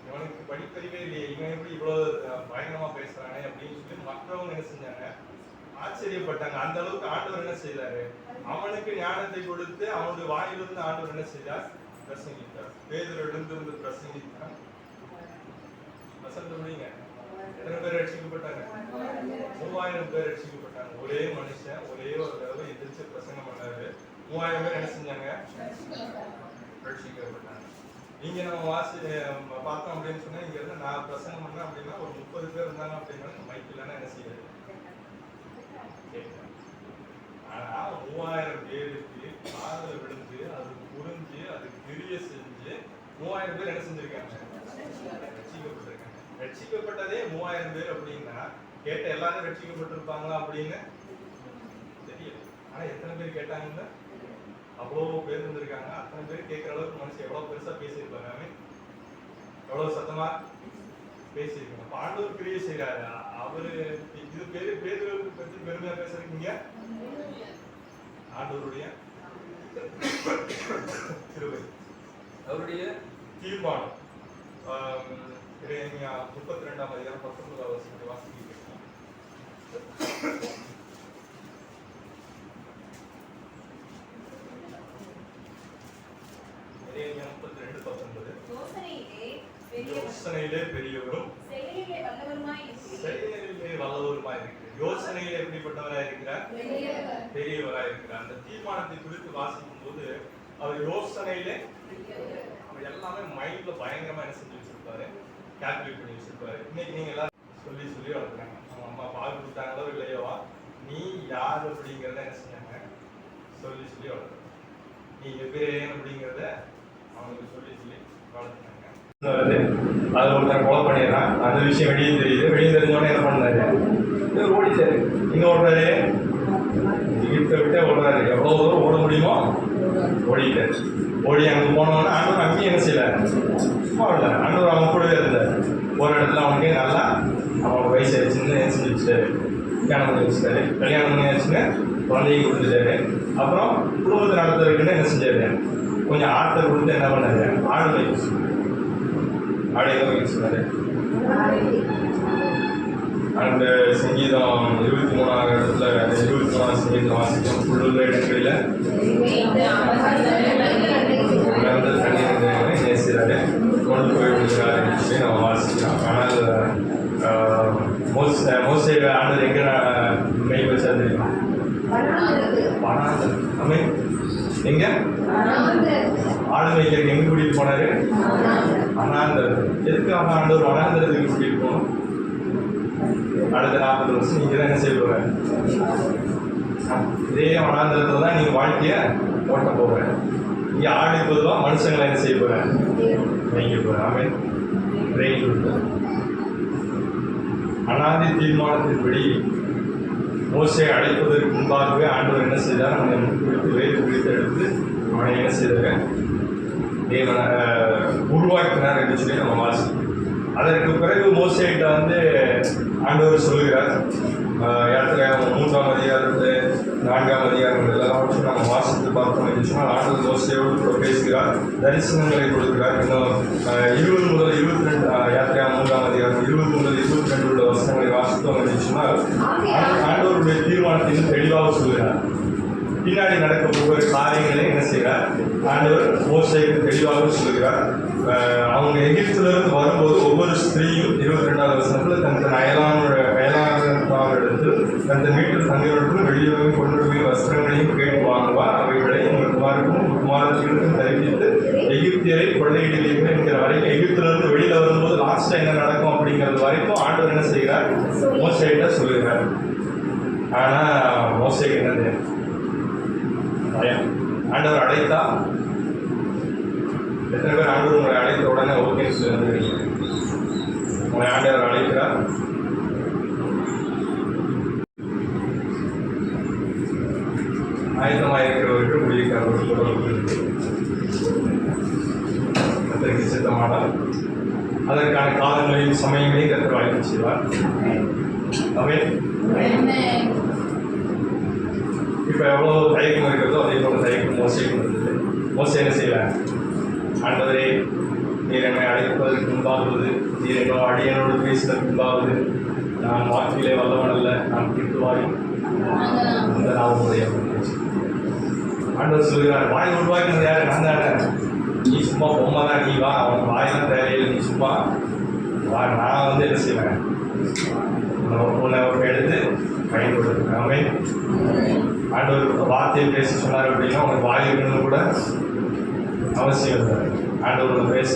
இவனுக்கு படிப்பறிவே இல்லையே, இவன் எப்படி இவ்வளவு பயங்கரமா பேசுறானே அப்படின்னு சொல்லி மற்றவங்க என்ன செஞ்சாங்க, ஆச்சரியப்பட்டாங்க. அந்த அளவுக்கு ஆண்டவர் என்ன செய்தாரு, அவனுக்கு ஞானத்தை கொடுத்து அவனுடைய வாயிலிருந்து ஆண்டவர் என்ன செய்தார், பிரசங்கித்தார். பேதுரு எழுந்திருந்து பிரசங்கித்தார். வசந்த முடியுங்க, எத்தனை பேர் ரட்சிக்கப்பட்டாங்க, 3000 3000 பேர் ரட்சிக்கப்பட்டாங்க. ஒரே மனுஷன் ஒரே ஒரு தடவை எதிர்த்து பிரசங்கம் பண்ணாரு. 3000 பேர் என்ன செஞ்சாங்க? ரட்சிக்கப்பட்டாங்க. இங்க நம்ம பார்த்தோம் அப்படின்னு சொன்னா, இங்க இருந்து நான் பிரசங்கம் பண்ணேன் அப்படின்னா ஒரு 30 பேர் இருந்தாங்க அப்படின்னா மைக்கில் என்ன செய்யாது. ஆனா 3000 பேருக்கு காதல் விழுந்து அது புரிஞ்சு அது கிரிய செஞ்சு 3000 பேர் என்ன செஞ்சிருக்காங்க? ரட்சிக்கப்பட்டிருக்காங்க. ரட்சிக்கப்பட்டதே 3000 பேர் அப்படின்னா கேட்ட எல்லாரும் ரட்சிக்கப்பட்டிருப்பாங்களா அப்படின்னு தெரியல. ஆனா எத்தனை பேர் கேட்டாங்கன்னு அவ்வளவு பேர் இருந்திருக்காங்க. அத்தனை பேர் கேட்கிற அளவுக்கு மனுஷன் எவ்வளவு பெருசா பேசியிருப்பாங்க, எவ்வளவு சத்தமா பேசியிருக்காங்க. ஆண்டவர் கிரியை செய்யறாரு. அவரு இது பேதுருவை பத்தி பெருமையா பேசுறீங்க. ஆண்டவருடைய கிருபை, அவருடைய தீர்மானம். 32ஆம் அதிகாரம் 19ஆவது வசனத்தை வாசிக்கிறீங்க. யோசனையிலே பெரியவரும் செயலிலே வல்லவருமாய் இருக்கிறார். யோசனையிலே எப்படிப்பட்டவராய் இருக்கிறார்? பெரியவராய் இருக்கிறார். அந்த தீர்மானத்தை குறித்து வாசிக்கும் போது அவர் யோசனையிலே அவர் எல்லாமே மைண்ட்ல பயங்கரமா என்ன செஞ்சு வச்சிருப்பாரு, கால்குலேட் பண்ணி வச்சிருப்பாரு. இன்னைக்கு நீங்க எல்லாம் சொல்லி வளர்க்குறாங்க. அவங்க அம்மா பால் கொடுத்தாங்களோ இல்லையோவா, நீ யார் அப்படிங்கிறத என்ன செஞ்சாங்க, சொல்லி வளர்க்குறாங்க. நீ எப்பேன் அப்படிங்கிறத அவங்களுக்கு சொல்லி வளர்த்துனாங்க. அது ஒருத்தர் கொலை பண்ணிடுறான். அந்த விஷயம் வெளியே தெரியுது. வெளியே தெரிஞ்சோடனே என்ன பண்ணாரு? ஓடிட்டாரு. இங்க ஓடுறாரு, எகிப்தை விட்டு ஓடுறாரு. எவ்வளவு தூரம் ஓட முடியுமோ ஓடிட்டாரு. ஓடி அங்கே போனோன்னா ஆண்டவர் அங்கேயும் என்ன செய்யல, சும்மா இல்லை. ஆண்டவர் அவன் கூடவே இருந்தார். ஒரு இடத்துல அவனுக்கு நல்லா அவனோட வயசு ஆயிடுச்சுன்னு என்ன செஞ்சு வச்சுட்டாரு, கல்யாணம் பண்ணி வச்சுட்டாரு. கல்யாணம் பண்ணி ஆச்சுன்னு குழந்தையும் கொடுத்துட்டாரு. அப்புறம் குடும்பத்தை நடத்துறதுக்குன்னு என்ன செஞ்சாரு, கொஞ்சம் ஆட்டை கொடுத்து என்ன பண்ணாரு, ஆடு வைக்க சொன்னாரு. அந்த சங்கீதம் 23ஆம் இடத்துல 23ஆம் சங்கீதம் வாசிக்கும். புல்லுள்ள இடங்களில் நேசிறாரு, கொண்டு போய் விடுகிறாரு சொல்லி நம்ம வாசிக்கிறோம். ஆனால் மோசே ஆண்டது எங்க மெய் வச்சா தெரியுமா? அமை எங்க ஆடு வைக்கிறதுக்கு எங்க கூட்டிட்டு போனாரு? அனாந்தரம். எதுக்கு அவன் ஆண்டவர் அனாந்தரத்துக்கு கூட்டிட்டு போகணும்? அடுத்த 40 வருஷம் நீங்க தான் என்ன செய்ய போற? இதே அனாந்தரத்துல தான் நீங்க வாழ்க்கைய ஓட்ட போற. இங்க ஆடு பொதுவாக மனுஷங்களை என்ன செய்ய போற? வைக்க போற. அவன் அனாதி தீர்மானத்தின்படி மோசே அழைப்பதற்கு முன்பாகவே ஆண்டவர் என்ன செய்தார்? அவனை குறித்து வேறு குறித்து எடுத்து அவனை என்ன செய்தார்? தேவனை உருவாக்கினார் என்று சொல்லி நம்ம வாசிக்கிறோம். அதற்கு பிறகு மோசேகிட்ட ஆண்டவர் சொல்லுகிறார். யாத்திரையாகமம் 3ஆம் அதிகாரத்தில் 4ஆம் அதிகாரங்கள் எல்லாம் வச்சு நம்ம வாசித்து பார்த்தோம் என்று சொன்னால் ஆண்டவர் மோசேயோடு கூட பேசுகிறார், தரிசனங்களை கொடுக்கிறார். இன்னும் 20 முதல் 22 யாத்திரையாகமம் 3ஆம் அதிகாரம் 20 முதல் 22 உள்ள வசனங்களை வாசித்தோம் என்று சொன்னால் ஆண்டவருடைய தீர்மானத்தை இன்னும் தெளிவாக சொல்கிறார். பின்னாடி நடக்க ஒவ்வொரு காரியங்களையும் என்ன செய்கிறார்? ஆண்டவர் மோசேக்கு தெளிவாக சொல்கிறார். அவங்க எகிப்திலிருந்து வரும்போது ஒவ்வொரு ஸ்திரீயும் 22ஆவது வசனத்தில் தன் அயலானவரிடத்தில் தன் வீட்டில் தங்கியவர்களுக்கும் வெளியே கொண்டு வஸ்திரங்களையும் கேட்டு வாங்குவா, அவைகளை உங்கள் குமாருக்கும் குமாரத்திற்கும் தரிப்பித்து எகிப்தியரை கொள்ளையிடுவீர்கள் என்கிற வரைக்கும், எகிப்திலிருந்து வெளியில வரும்போது லாஸ்ட்டாக என்ன நடக்கும் அப்படிங்கிறது வரைக்கும் ஆண்டவர் என்ன செய்கிறார்? மோசேகிட்ட சொல்லுகிறார். ஆனால் மோசேக்கு என்னது பயம். ஆண்டவர் அழைத்தா எத்தனை பேர் ஆண்டவர் உங்களை அழைத்த உடனே ஓகேன்னு சொல்லி வந்துடுறீங்க? உங்களை ஆண்டவர் அழைக்கிறார். ஆயத்தமாக இருக்கிறவர்கள் முடிவுக்காரர்கள் கத்தருக்கு சித்தமானால் அதற்கான காலங்களையும் சமயங்களையும் கத்தர் வாய்ப்பு செய்வார். ஆமென். இப்போ எவ்வளோ தயக்கம் இருக்கிறதோ அதே போல தயக்கம் மோசைக்கு இருந்தது. மோசை என்ன செய்யலாம்? ஆண்டவரே, நீர் என்னை அழைப்பதற்கு முன்பாகுவது, நீர் என்னோ அடியனோடு பேசுவதற்கு முன்பாகுது, நான் வாக்கிலே வல்லவன் அல்ல, நான் தீர்த்துவாயும் அந்த நாவுடைய ஆண்டவர் சொல்கிறார். வாய் உருவாக்கினது யாரு? நான் தானே. நீ சும்மா பொம்மை தான், நீ வா, அவன் வாயெல்லாம் தேவையில்லை, நீ சும்மா வா, நான் என்ன செய்வேன், உன்னை எடுத்து பயன்படுது. ஆமென். ஆண்டவர் வார்த்தையை பேச சொன்னார் அப்படின்னா உனக்கு வாய் இருக்கணும்னு கூட அவசியம் இல்லை. ஆண்டவர் பேச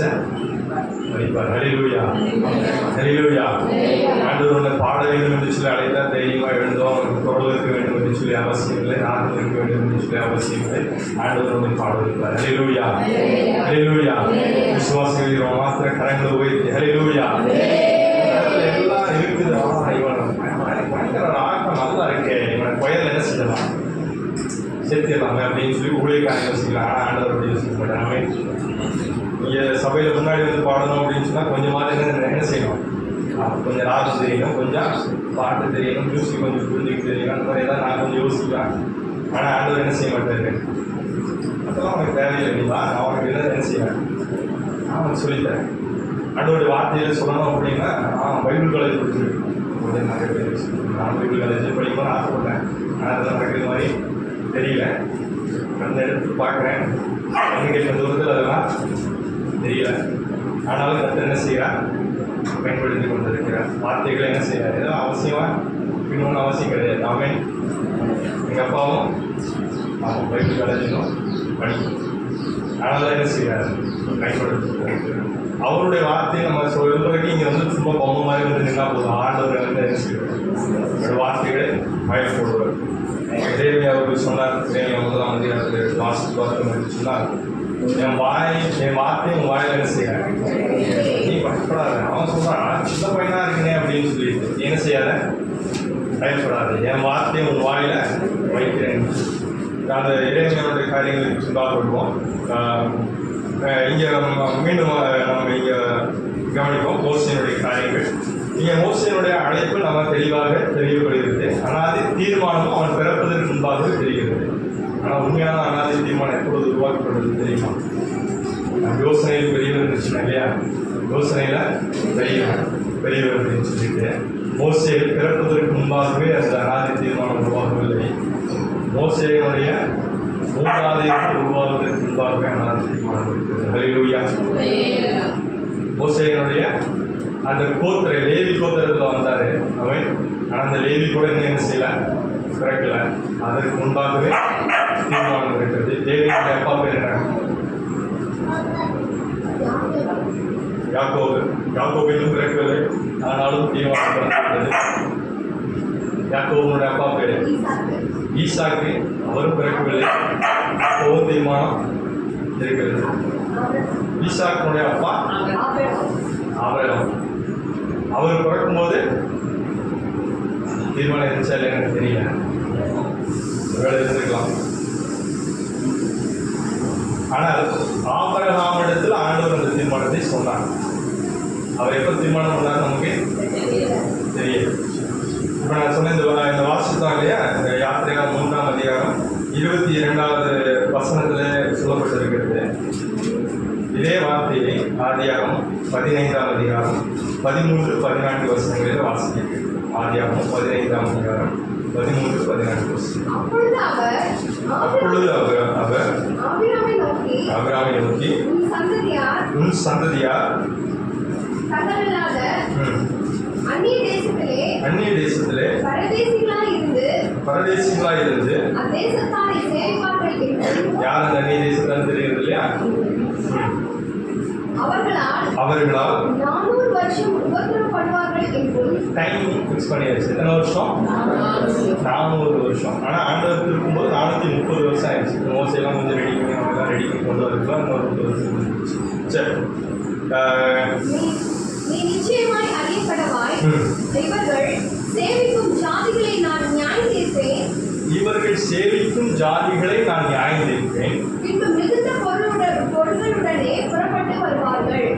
வைப்பார். ஹல்லேலூயா, ஹல்லேலூயா. ஆண்டவர் உன்னை பாட வேண்டும் என்று சொல்லி அழைத்தால் தைரியமாக எழுந்தோம். உனக்கு குரல் இருக்க வேண்டும் என்று சொல்லி அவசியம் இல்லை. நாட்கள் இருக்க வேண்டும் என்று சொல்லி அவசியம் இல்லை. ஆண்டவர் உன்னை பாட வைப்பார். ஹல்லேலூயா, ஹல்லேலூயா. விசுவாசிகள் மாத்திர கரங்களை உயர்த்தி ஹல்லேலூயா. எல்லாம் இருக்குது. பயங்கர ஆட்டம் நல்லா இருக்கே, இவனை புயல் என்ன செய்யலாம், சேர்த்திடலாமே அப்படின்னு சொல்லி ஊழியக்காரங்க யோசிக்கலாம். ஆனால் ஆண்டவர் அப்படி யோசிக்க மாட்டாங்க. நீங்கள் சபையில் முன்னாடி வந்து பாடணும் அப்படின்னு சொன்னால் கொஞ்சமாவது என்ன செய்யணும், கொஞ்சம் ராகம் தெரியணும், கொஞ்சம் பாட்டு தெரியணும், மியூசிக் கொஞ்சம் புரிஞ்சுக்க தெரியணும். அந்த மாதிரி தான் நான் கொஞ்சம் யோசிக்கலாம். ஆனால் ஆண்டவர் என்ன செய்ய மாட்டாரு. அதெல்லாம் அவனுக்கு தேவையில்லை. நீ வா, நான் அவனுக்கு என்ன செய்வேன், நான் அவனுக்கு சொல்லித்தரேன். ஆண்டோடைய வார்த்தையில் சொல்லணும் அப்படின்னா பைபிள் காலேஜ் படிச்சிருக்கேன். நிறைய பேர் நான் பைபிள் காலேஜ் படிக்கணும்னு ஆசைப்பட்டேன். ஆனால் அதெல்லாம் நடக்கிற மாதிரி தெரியல. அந்த இடத்துக்கு பார்க்குறேன், கண்ணுக்கு தூரத்தில் அதெல்லாம் தெரியல. ஆனாலும் கற்று என்ன செய்கிறார், பயன்படுத்தி கொண்டிருக்கிறார். வார்த்தைகளை என்ன செய்கிறார், ஏதோ அவசியமாக இன்னொன்று அவசியம் கிடையாது. ஆமென். எங்கள் அப்பாவும் பைபிள் காலேஜிலும் படிக்கணும். அதனால என்ன செய்கிறார், பயன்படுத்தி அவருடைய வார்த்தையை நம்ம சொல்றதுக்கு இங்கே வந்து சும்மா பொம்மை மாதிரி வந்து நின்னா போதும். ஆண்டவர் வந்து என்ன செய்வார், வார்த்தைகளை பயன் போடுவார். தேவி அவர்கள் சொன்னார், தேவி 9ஆம் அதிகாரத்தில் வாசித்து பார்த்தோம் சொன்னார், என் வார்த்தையை உன் வாயில் என்ன செய்யாத, நீ பயப்படாத. அவன் சொல்றான் சின்ன பையனா இருக்கனே அப்படின்னு சொல்லிட்டு என்ன செய்யாத, பயப்படாது, என் வார்த்தையை உன் வாயில வைக்கிறேன். அந்த இளைஞர்களுடைய காரியங்களுக்கு சுண்டாப்படுவோம். இங்கே மீண்டும் நம்ம இங்கே கவனிப்போம் மோசேனுடைய காரியங்கள். இங்கே மோசேனுடைய அழைப்பு நம்ம தெளிவாக தெரியப்படுகிறது. அனாதி தீர்மானமும் அவன் பிறப்பதற்கு முன்பாகவே தெரிகிறது. ஆனால் உண்மையான அனாதி தீர்மானம் எப்பொழுது உருவாக்கப்படுறது தெரியுமா? யோசனையில் பெரியவர் இருந்துச்சுன்னா இல்லையா, யோசனையில் பெரியவர் அப்படின்னு சொல்லிட்டு மோசே பிறப்பதற்கு முன்பாகவே அந்த அனாதி தீர்மானம் உருவாகவில்லை. மோசேனுடைய மூன்றாவது உருவாவதற்கு முன்பாகவே அனாதி தீர்மானம் இருக்கிறது. ஹல்லேலூயா. மோசேனுடைய அந்த கோத்திர லேவி கோத்திரத்தில் வந்தார் அவன். ஆனால் அந்த லேவி கூட என்ன செய்யல, பிறக்கல. அதற்கு முன்பாகவே தீர்மானம் இருக்கிறது. லேவியுடைய அப்பா பேர் என்ன? யாக்கோபு. யாக்கோபிலும் பிறக்கவில்லை, ஆனாலும் தீர்மானம் பிறக்கிறது. யாக்கோபுடைய அப்பா பேர் ஈசாக்கு. அவரும் பிறக்கவில்லை, அப்பவும் தீர்மானம் இருக்கிறது. ஈசாக்கினுடைய அப்பா ஆபிரகாம். அவர் பிறக்கும்போது தீர்மானம் இருந்துச்சா இல்லை எனக்கு தெரியல, வேலை இருந்திருக்கலாம். ஆனால் ஆபிரகாமிடத்தில் ஆண்டவர் அந்த தீர்மானத்தை சொன்னார். அவர் எப்போ தீர்மானம் பண்ணார் நமக்கு தெரியும். இப்போ நான் சொன்ன இந்த வாசித்தான் இல்லையா, இந்த யாத்திரைகள் 3ஆம் அதிகாரம் 22வது வசனத்தில் சொல்லப்பட்டிருக்கிறது. இதே வார்த்தையை ஆதியாகமம் 15ஆம் அதிகாரம் 13-14 வசனங்களில் வாசிக்கிறது. ஆதியாகமம் 15ஆம் அதிகாரம் 13-14 வசனம். அப்பொழுது அவர் ஆபிரகாமை நோக்கி உன் சந்ததியார் அந்நிய தேசத்திலே பரதேசிகளாய் இருந்து யார் அந்த அந்நிய தேசத்தான் தெரிகிறது இல்லையா, அவர்களால் 400 வருஷம் உபத்திரவப்படுவார்கள் என்றும் டைம் ஃபிக்ஸ் பண்ணியாச்சு. எத்தனை வருஷம்? 400 வருஷம். ஆனால் ஆண்டவர் இருக்கும்போது 430 வருஷம் ஆயிடுச்சு. மோசையெல்லாம் கொஞ்சம் ரெடி பண்ணி அவங்கெல்லாம் ரெடி பண்ணி கொண்டு வரதுலாம் இன்னொரு 30 வருஷம். சரி, நீ நிச்சயமாய் அறியப்படவாய். இவர்கள் சேவிக்கும் ஜாதிகளை நான் நியாயம் தீர்ப்பேன். இவர்கள் சேவிக்கும் ஜாதிகளை நான் நியாயம் தீர்ப்பேன். பின்பு மிகுந்த பொருள்களுடனே புறப்பட்டு வருவார்கள்.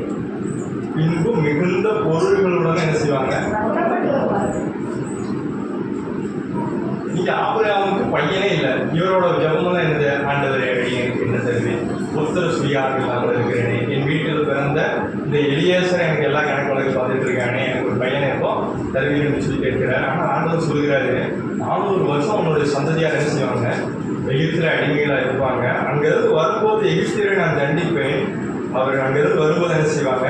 பின்பு மிகுந்த பொருள்களுடன் என்ன செய்வாங்க? புறப்பட்டு வருவார்கள். இங்க ஆபிரகாமுக்கு பையனே இல்லை. இவரோட ஜெபமெல்லாம் என்னது? ஆண்டவரே எனக்கு என்ன தருவேன், புத்திர சுயாக இல்லாமல் இருக்கிறேனே, என் வீட்டில் பிறந்த இந்த எலியேசர் எனக்கு எல்லா கணக்கு வழக்கு பார்த்துட்டு இருக்கானே, எனக்கு ஒரு பையனை எப்போ தருவீன்னு சொல்லி கேட்கிறார். ஆனால் ஆண்டவர் சொல்கிறாரு, 400 வருஷம் அவனுடைய சந்ததியார் என்ன செய்வாங்க? எகிப்தில் அடிமைகளாக இருப்பாங்க. அங்கிருந்து வரும்போது எகிப்தியரை நான் தண்டிப்பேன், அவர் அங்கிருந்து வரும்போது என்ன செய்வாங்க?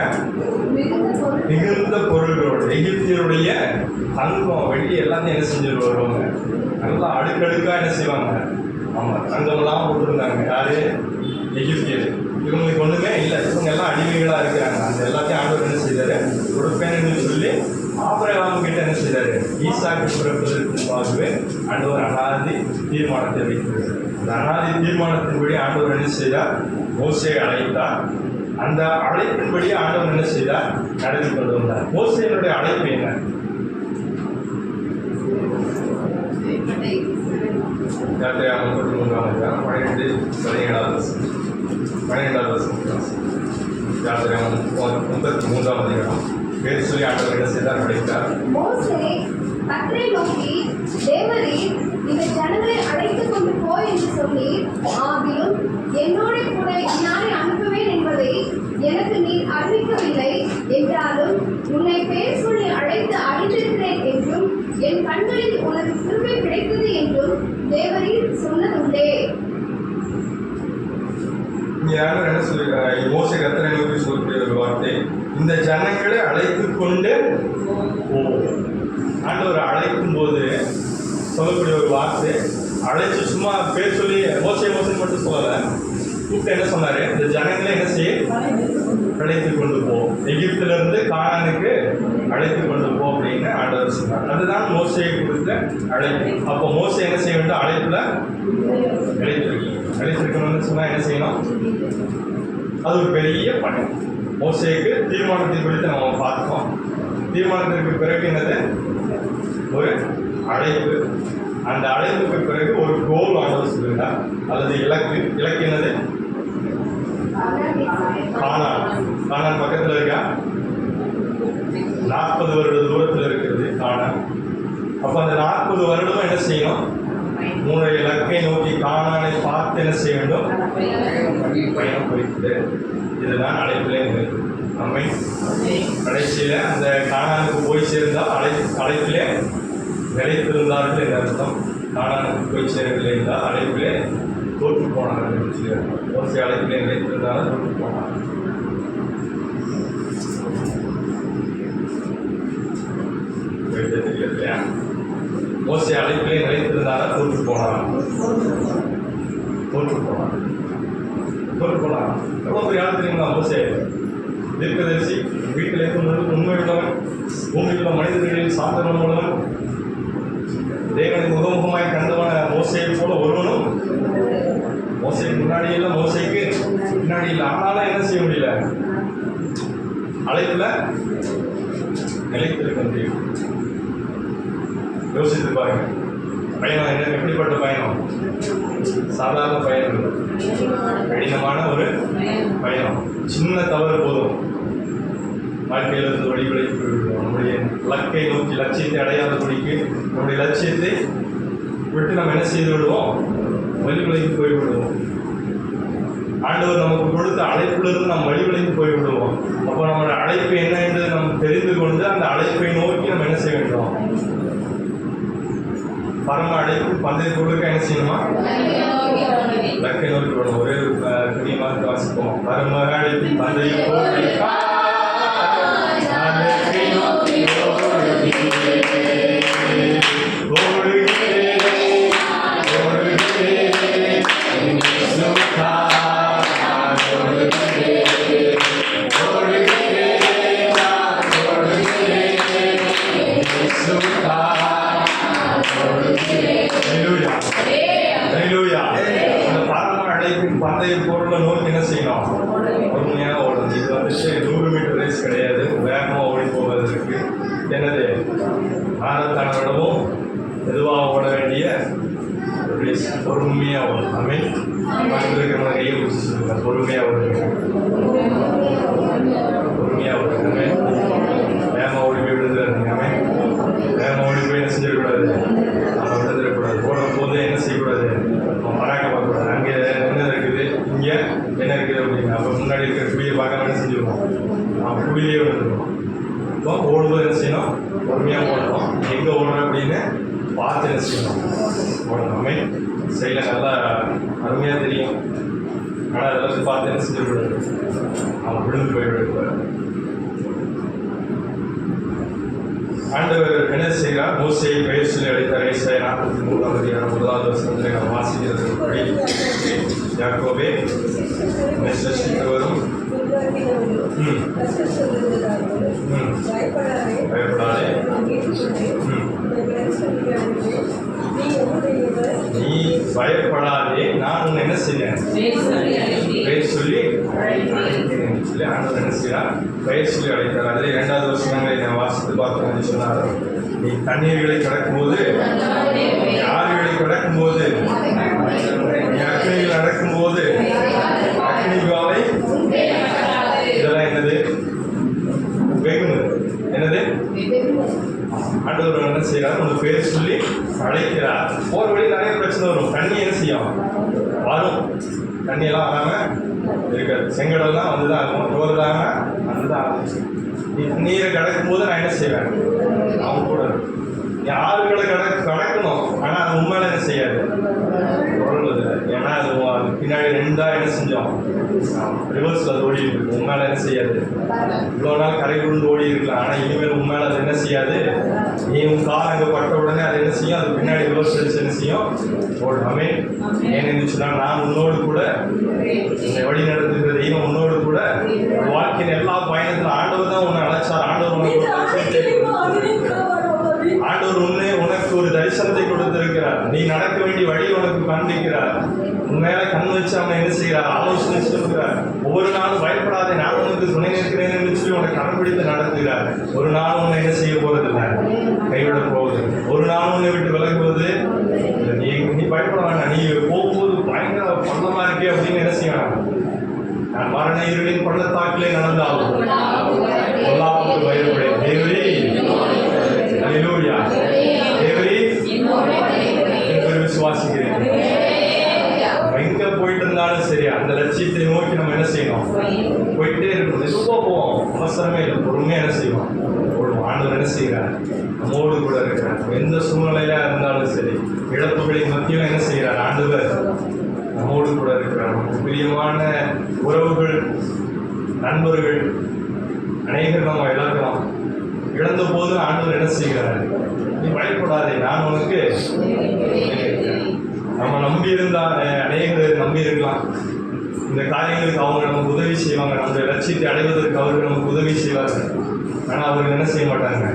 மிகுந்த பொருள்களோடு எகிப்தியருடைய தங்கம் வெள்ளி எல்லாத்தையும் என்ன செஞ்சுட்டு வருவாங்க. நல்லா அடுக்கடுக்கா என்ன செய்வாங்க? ஆமா, தங்கமெல்லாம் போட்டுருந்தாங்க. யாரு? எகிப்தியர். இவங்களுக்கு ஒண்ணுமே இல்லை, இவங்க எல்லாம் அடிமைகளா இருக்கிறாங்க. அந்த எல்லாத்தையும் ஆண்டவர் என்ன செய்தாரு? கொடுப்பேன்னு சொல்லி ஆபிரகாம் கிட்ட என்ன செய்தாரு? ஈசாக்கு பிறப்பதற்கு முன்பாகவே ஆண்டவர் அனாதி தீர்மானத்தை வைக்கிறார். அந்த அனாதி தீர்மானத்தின்படி ஆண்டவர் என்ன செய்தார்? மோசேயை அழைத்தார். அந்த அழைப்பின்படி ஆண்டவர் என்ன செய்தார்? நடத்தி கொண்டு வந்தார். மோசேயினுடைய அழைப்பு என்ன? யாத்திரையாகமம் 33ஆம் அதிகாரம் 12-17 வசனம். யாத்திரையாகமம் 33ஆம் அதிகாரம் பேர் சொல்லி ஆண்டவர் என்ன செய்தார்? அழைத்தார். மோசே கர்த்தரை நோக்கி, தேவரீர் இந்த ஜனங்களை அழைத்துக் கொண்டு போ என்று சொன்னீர். ஆகிலும் என்னோட கூட யாரை அனுப்புவேன் என்பதை எனக்கு நீர் அறிவிக்கவில்லை. என்றாலும் உன்னை பேர் சொல்லி அழைத்து அறிந்திருக்கிறேன் என்றும் என் கண்களில் உனக்கு கிருபை கிடைத்தது என்றும் தேவரீர் சொன்னதுண்டே. யாரும் என்ன சொல்லிருக்காங்க? மோசே கர்த்தரை நோக்கி சொல்லக்கூடிய ஒரு வார்த்தை, இந்த ஜனங்களை அழைத்துக் கொண்டு போ. ஆண்டவர் அழைக்கும் போது சொல்லக்கூடிய ஒரு வார்த்தை, அழைச்சு சும்மா பேர் சொல்லி மோசே மோசை மட்டும் சொல்லலை, கூப்பிட்டு என்ன சொன்னாரு? இந்த ஜனங்களை என்ன செய்ய? அழைத்து கொண்டு போ, எகிப்திலிருந்து கானானுக்கு அழைத்து கொண்டு போ அப்படின்னு ஆண்டவர் சொன்னார். அதுதான் மோசையை கொடுத்த அழைப்பு. அப்போ மோசை என்ன செய்ய வேண்டும்? அழைப்புல அழைத்திருக்கணும்னு சொன்னா என்ன செய்யணும்? அது ஒரு பெரிய பணி. மோசைக்கு தீர்மானத்தை குறித்து நம்ம பார்த்தோம். தீர்மானத்திற்கு பிறகு என்னது? ஒரு அழைப்பு. அந்த அழைப்புக்கு பிறகு ஒரு கோல் ஆண்டவர் சொல்லுகிறார், அல்லது இலக்கு. இலக்கு என்னது? கானான். கானான் பக்கத்தில் இருக்கா? 40 வருட தூரத்தில் இருக்கிறது கானான். அப்ப அந்த 40 வருடமும் என்ன செய்யணும்? 3 இலக்கை நோக்கி கானானை பார்த்து என்ன செய்ய வேண்டும்? பயணம் குறித்து. இதுதான் அழைப்பிலே நம்மை கடைசியில அந்த கானானுக்கு போய் சேர்ந்தால் அழைப்பிலே நிலைத்திருந்தார்கள் என்ற அர்த்தம். கானானுக்கு போய் சேரவில்லை என்றால் அழைப்பிலே தோற்று போனார்கள் என்று சொல்கிறார்கள். மோசே அழைப்பிலே நிலைத்திருந்தாலும் தோற்று போனார்கள். தெரியலையா? மோசே அழைப்பிலே நிலைத்திருந்தாலும் தோற்று போனார்கள். எவ்வளவு பெரிய ஆள் தெரியுங்களா? மோசே தீர்க்கதரிசி, வீட்டில் இருக்கும் உண்மை உள்ளவன், பூமியில் உள்ள மனிதர்களில் சாந்தனம் உள்ளவன், தேவனை முகமுகமாய் கண்டவன மோசையை போல ஒருவனும் மோசைக்கு முன்னாடி இல்லை, மோசைக்கு பின்னாடி இல்லை. ஆனாலும் என்ன செய்ய முடியல? அழைப்புல நிலைத்திருக்க முடியும். யோசித்து பாருங்க. பயணம் என்ன? எப்படிப்பட்ட பயணம்? சாதாரண பயணம் இல்லை, கடினமான ஒரு பயணம். சின்ன தவறு போதும் வாழ்க்கையில் இருந்து வழிவிலகி போய்விடுவோம். நம்முடைய இலக்கை நோக்கி லட்சியத்தை அடையாதபடிக்கு நம்முடைய லட்சியத்தை விட்டு நம்ம என்ன செய்து விடுவோம்? வழிவிலகி போய்விடுவோம். ஆண்டவர் நமக்கு கொடுத்த அழைப்பிலிருந்து நாம் வழிவிலகி போய்விடுவோம். அப்போ நம்மளோட அழைப்பு என்ன என்று நாம் தெரிந்து கொண்டு அந்த அழைப்பை நோக்கி நம்ம என்ன செய்ய வேண்டும்? பரம அழைப்பு பந்தய கொடுக்க என்ன செய்யணுமா? இலக்கை நோக்கி விடணும். ஒரே புதியமாக வாசிப்போம். பரம அழைப்பு பந்தய கொடுக்க பந்தய பொருளை நோக்கி என்ன செய்யணும்? பொறுமையாக ஓடணும். இது வந்துட்டு 100 மீட்டர் ரேஸ் கிடையாது, வேகமாக ஓடி போவதற்கு. என்னது? மாரத்தான விடவும் மெதுவாக ஓட வேண்டிய ரேஸ். பொறுமையாக ஓடும். ஆமென். இருக்கிறவங்க கையை பிடிச்சி சொல்லுங்க, பொறுமையாக ஓடுங்க, பொறுமையாக ஓடுங்க. ஆமென். வேகமாக ஓடி போய் விழுந்துடாதீங்க. ஆமென். வேகமாக ஓடி போய் என்ன செஞ்சிடக்கூடாது? நம்ம விழுந்துடக்கூடாது. ஓடும் போது என்ன செய்யக்கூடாது? நம்ம மறாக்க பார்க்கக்கூடாது. அங்கே என்ன இருக்குது, இங்கே என்ன இருக்குது அப்படிங்க. அப்போ முன்னாடி இருக்கிற குடியை பார்க்காம என்ன செஞ்சுருவோம்? நம்ம குடியிலே வந்துடுவோம். இப்போ ஓடும்போது என்ன செய்யணும்? பொறுமையாக ஓடணும். எங்கே ஓடுறோம் அப்படின்னு பார்த்து என்ன செய்யணும்? ஓடணும். ஆமென். செயலை நல்லா அருமையாக தெரியும். ஆனால் அதெல்லாம் பார்த்து என்ன செஞ்சிருக்கூடாது, அவன் விழுந்து போய்விடுவார். ஆண்டவர் என்ன செய்கிறார்? மோசேயை பெயர் சொல்லி அழைத்தார். ஏசாயா 43ஆம் அதிகாரம் 1வது வசனத்தில் நாம் வாசிக்கிறதுபடி, யாக்கோபே உன்னை சிருஷ்டித்தவரும் பயப்படாதே, நீ பயப்படாதே, நான் உன்னை என்ன செய்யறேன்? பெயர் சொல்லி அழைக்கிறேன் சொல்லி ஆண்டவர் என்ன செய்யறார்? பெயர் சொல்லி அழைத்தார். அதில் 2வது வசனங்களை நான் வாசித்து பார்த்தோம். சொன்னார், நீ தண்ணீர்களை கடக்கும்போது, ஆறுகளை கடக்கும்போது, நீ அக்னியில் நடக்கும்போது அக்னிகாலை, இதெல்லாம் என்னது? வெகுமதி. என்னது? ஆண்டவர் என்ன செய்யறாரு? உனக்கு பேர் சொல்லி அழைக்கிறார். போற வழி நிறைய பிரச்சனை வரும். தண்ணி என்ன செய்யும்? வரும். தண்ணியெல்லாம் வராம இருக்காது. செங்கடெல்லாம் வந்துதான் இருக்கும். ரோதாம அதுதான். நீ தண்ணீரை கடக்கும் போது நான் என்ன செய்வேன்? அவன் கூட நீ ஆறுகளை கடக்கணும். ஆனா அது உண்மையில என்ன செய்யாது? ஏன்னா அது பின்னாடி 2ஆ என்ன செஞ்சோம்? ரிவர்ஸ்ல அது ஓடி இருக்கு. உண்மையில என்ன செய்யாது? இவ்வளோ நாள் கரை உருண்டு ஓடி இருக்கலாம். ஆனால் இனிமேல் உண்மையில அது என்ன செய்யாது? நீ உன் கால் அங்கே பட்ட உடனே அது என்ன செய்யும்? அது பின்னாடி ரிவர்ஸ் அடிச்சு என்ன செய்யும்? ஓடாமே. ஏன்னு சொன்னால், நான் உன்னோடு கூட உன்னை வழி நடத்துகிற தெய்வம் உன்னோடு கூட வாழ்க்கையின் எல்லா பயணத்தில் ஆண்டவர் தான் உன்னை அழைச்சார். ஆண்டவர் உனக்கு ஒரு தரிசனத்தை கொடுத்திருக்கிறார். நீ நடக்க வேண்டிய வழி உனக்கு காண்பிக்கிறார். உண்மையில கண் வச்சு அவன் என்ன செய்கிறார்? ஆலோசனை சொல்கிறார். ஒவ்வொரு நாளும் பயப்படாதே, நான் உனக்கு துணை நிற்கிறேன் என்று சொல்லி உனக்கு கடைபிடித்து நடத்துகிறார். ஒரு நாள் உன்னை என்ன செய்ய போறதில்லை, கைவிட போகுது. ஒரு நாள் உன்னை விட்டு விலகுவது. நீ பயப்பட வேண்டாம். நீ போகும்போது பயங்கர பள்ளமா இருக்கே அப்படின்னு என்ன செய்யலாம்? நான் மரண இருளின் பள்ளத்தாக்கிலே நடந்தாலும் பொல்லாப்புக்கு பயப்படேன். தேவரே, அல்லேலூயா, தேவரே என்று விசுவாசிக்கிறேன். எங்க போயிட்டு இருந்தாலும் சரி, அந்த லட்சியத்தை நோக்கி நம்ம என்ன செய்யணும்? போயிட்டே இருக்கணும். மெதுவாக போவோம், அவசரமே இல்லை, பொறுமையாக என்ன செய்வோம்? போடுவோம். ஆண்டவர் என்ன செய்கிறார்? நம்மோடு கூட இருக்கிறார். எந்த சூழ்நிலையில இருந்தாலும் சரி, இழப்புகளின் மத்தியில் என்ன செய்கிறார்? ஆண்டவர் நம்மோடு கூட இருக்கிறார். நமக்கு பிரியமான உறவுகள், நண்பர்கள் அநேகர் நம்ம இழக்கலாம். இழந்த போது ஆண்டவர் என்ன செய்கிறார்? நீ பயப்படாதே, நான் உனக்கு. நம்ம நம்பி இருந்தா அநேகர் நம்பி இருக்கலாம். இந்த காரியங்களுக்கு அவங்க நமக்கு உதவி செய்வாங்க. நம்முடைய லட்சியத்தை அடைவதற்கு அவர்கள் நமக்கு உதவி செய்வார்கள். ஆனால் அவர்கள் என்ன செய்ய மாட்டாங்க?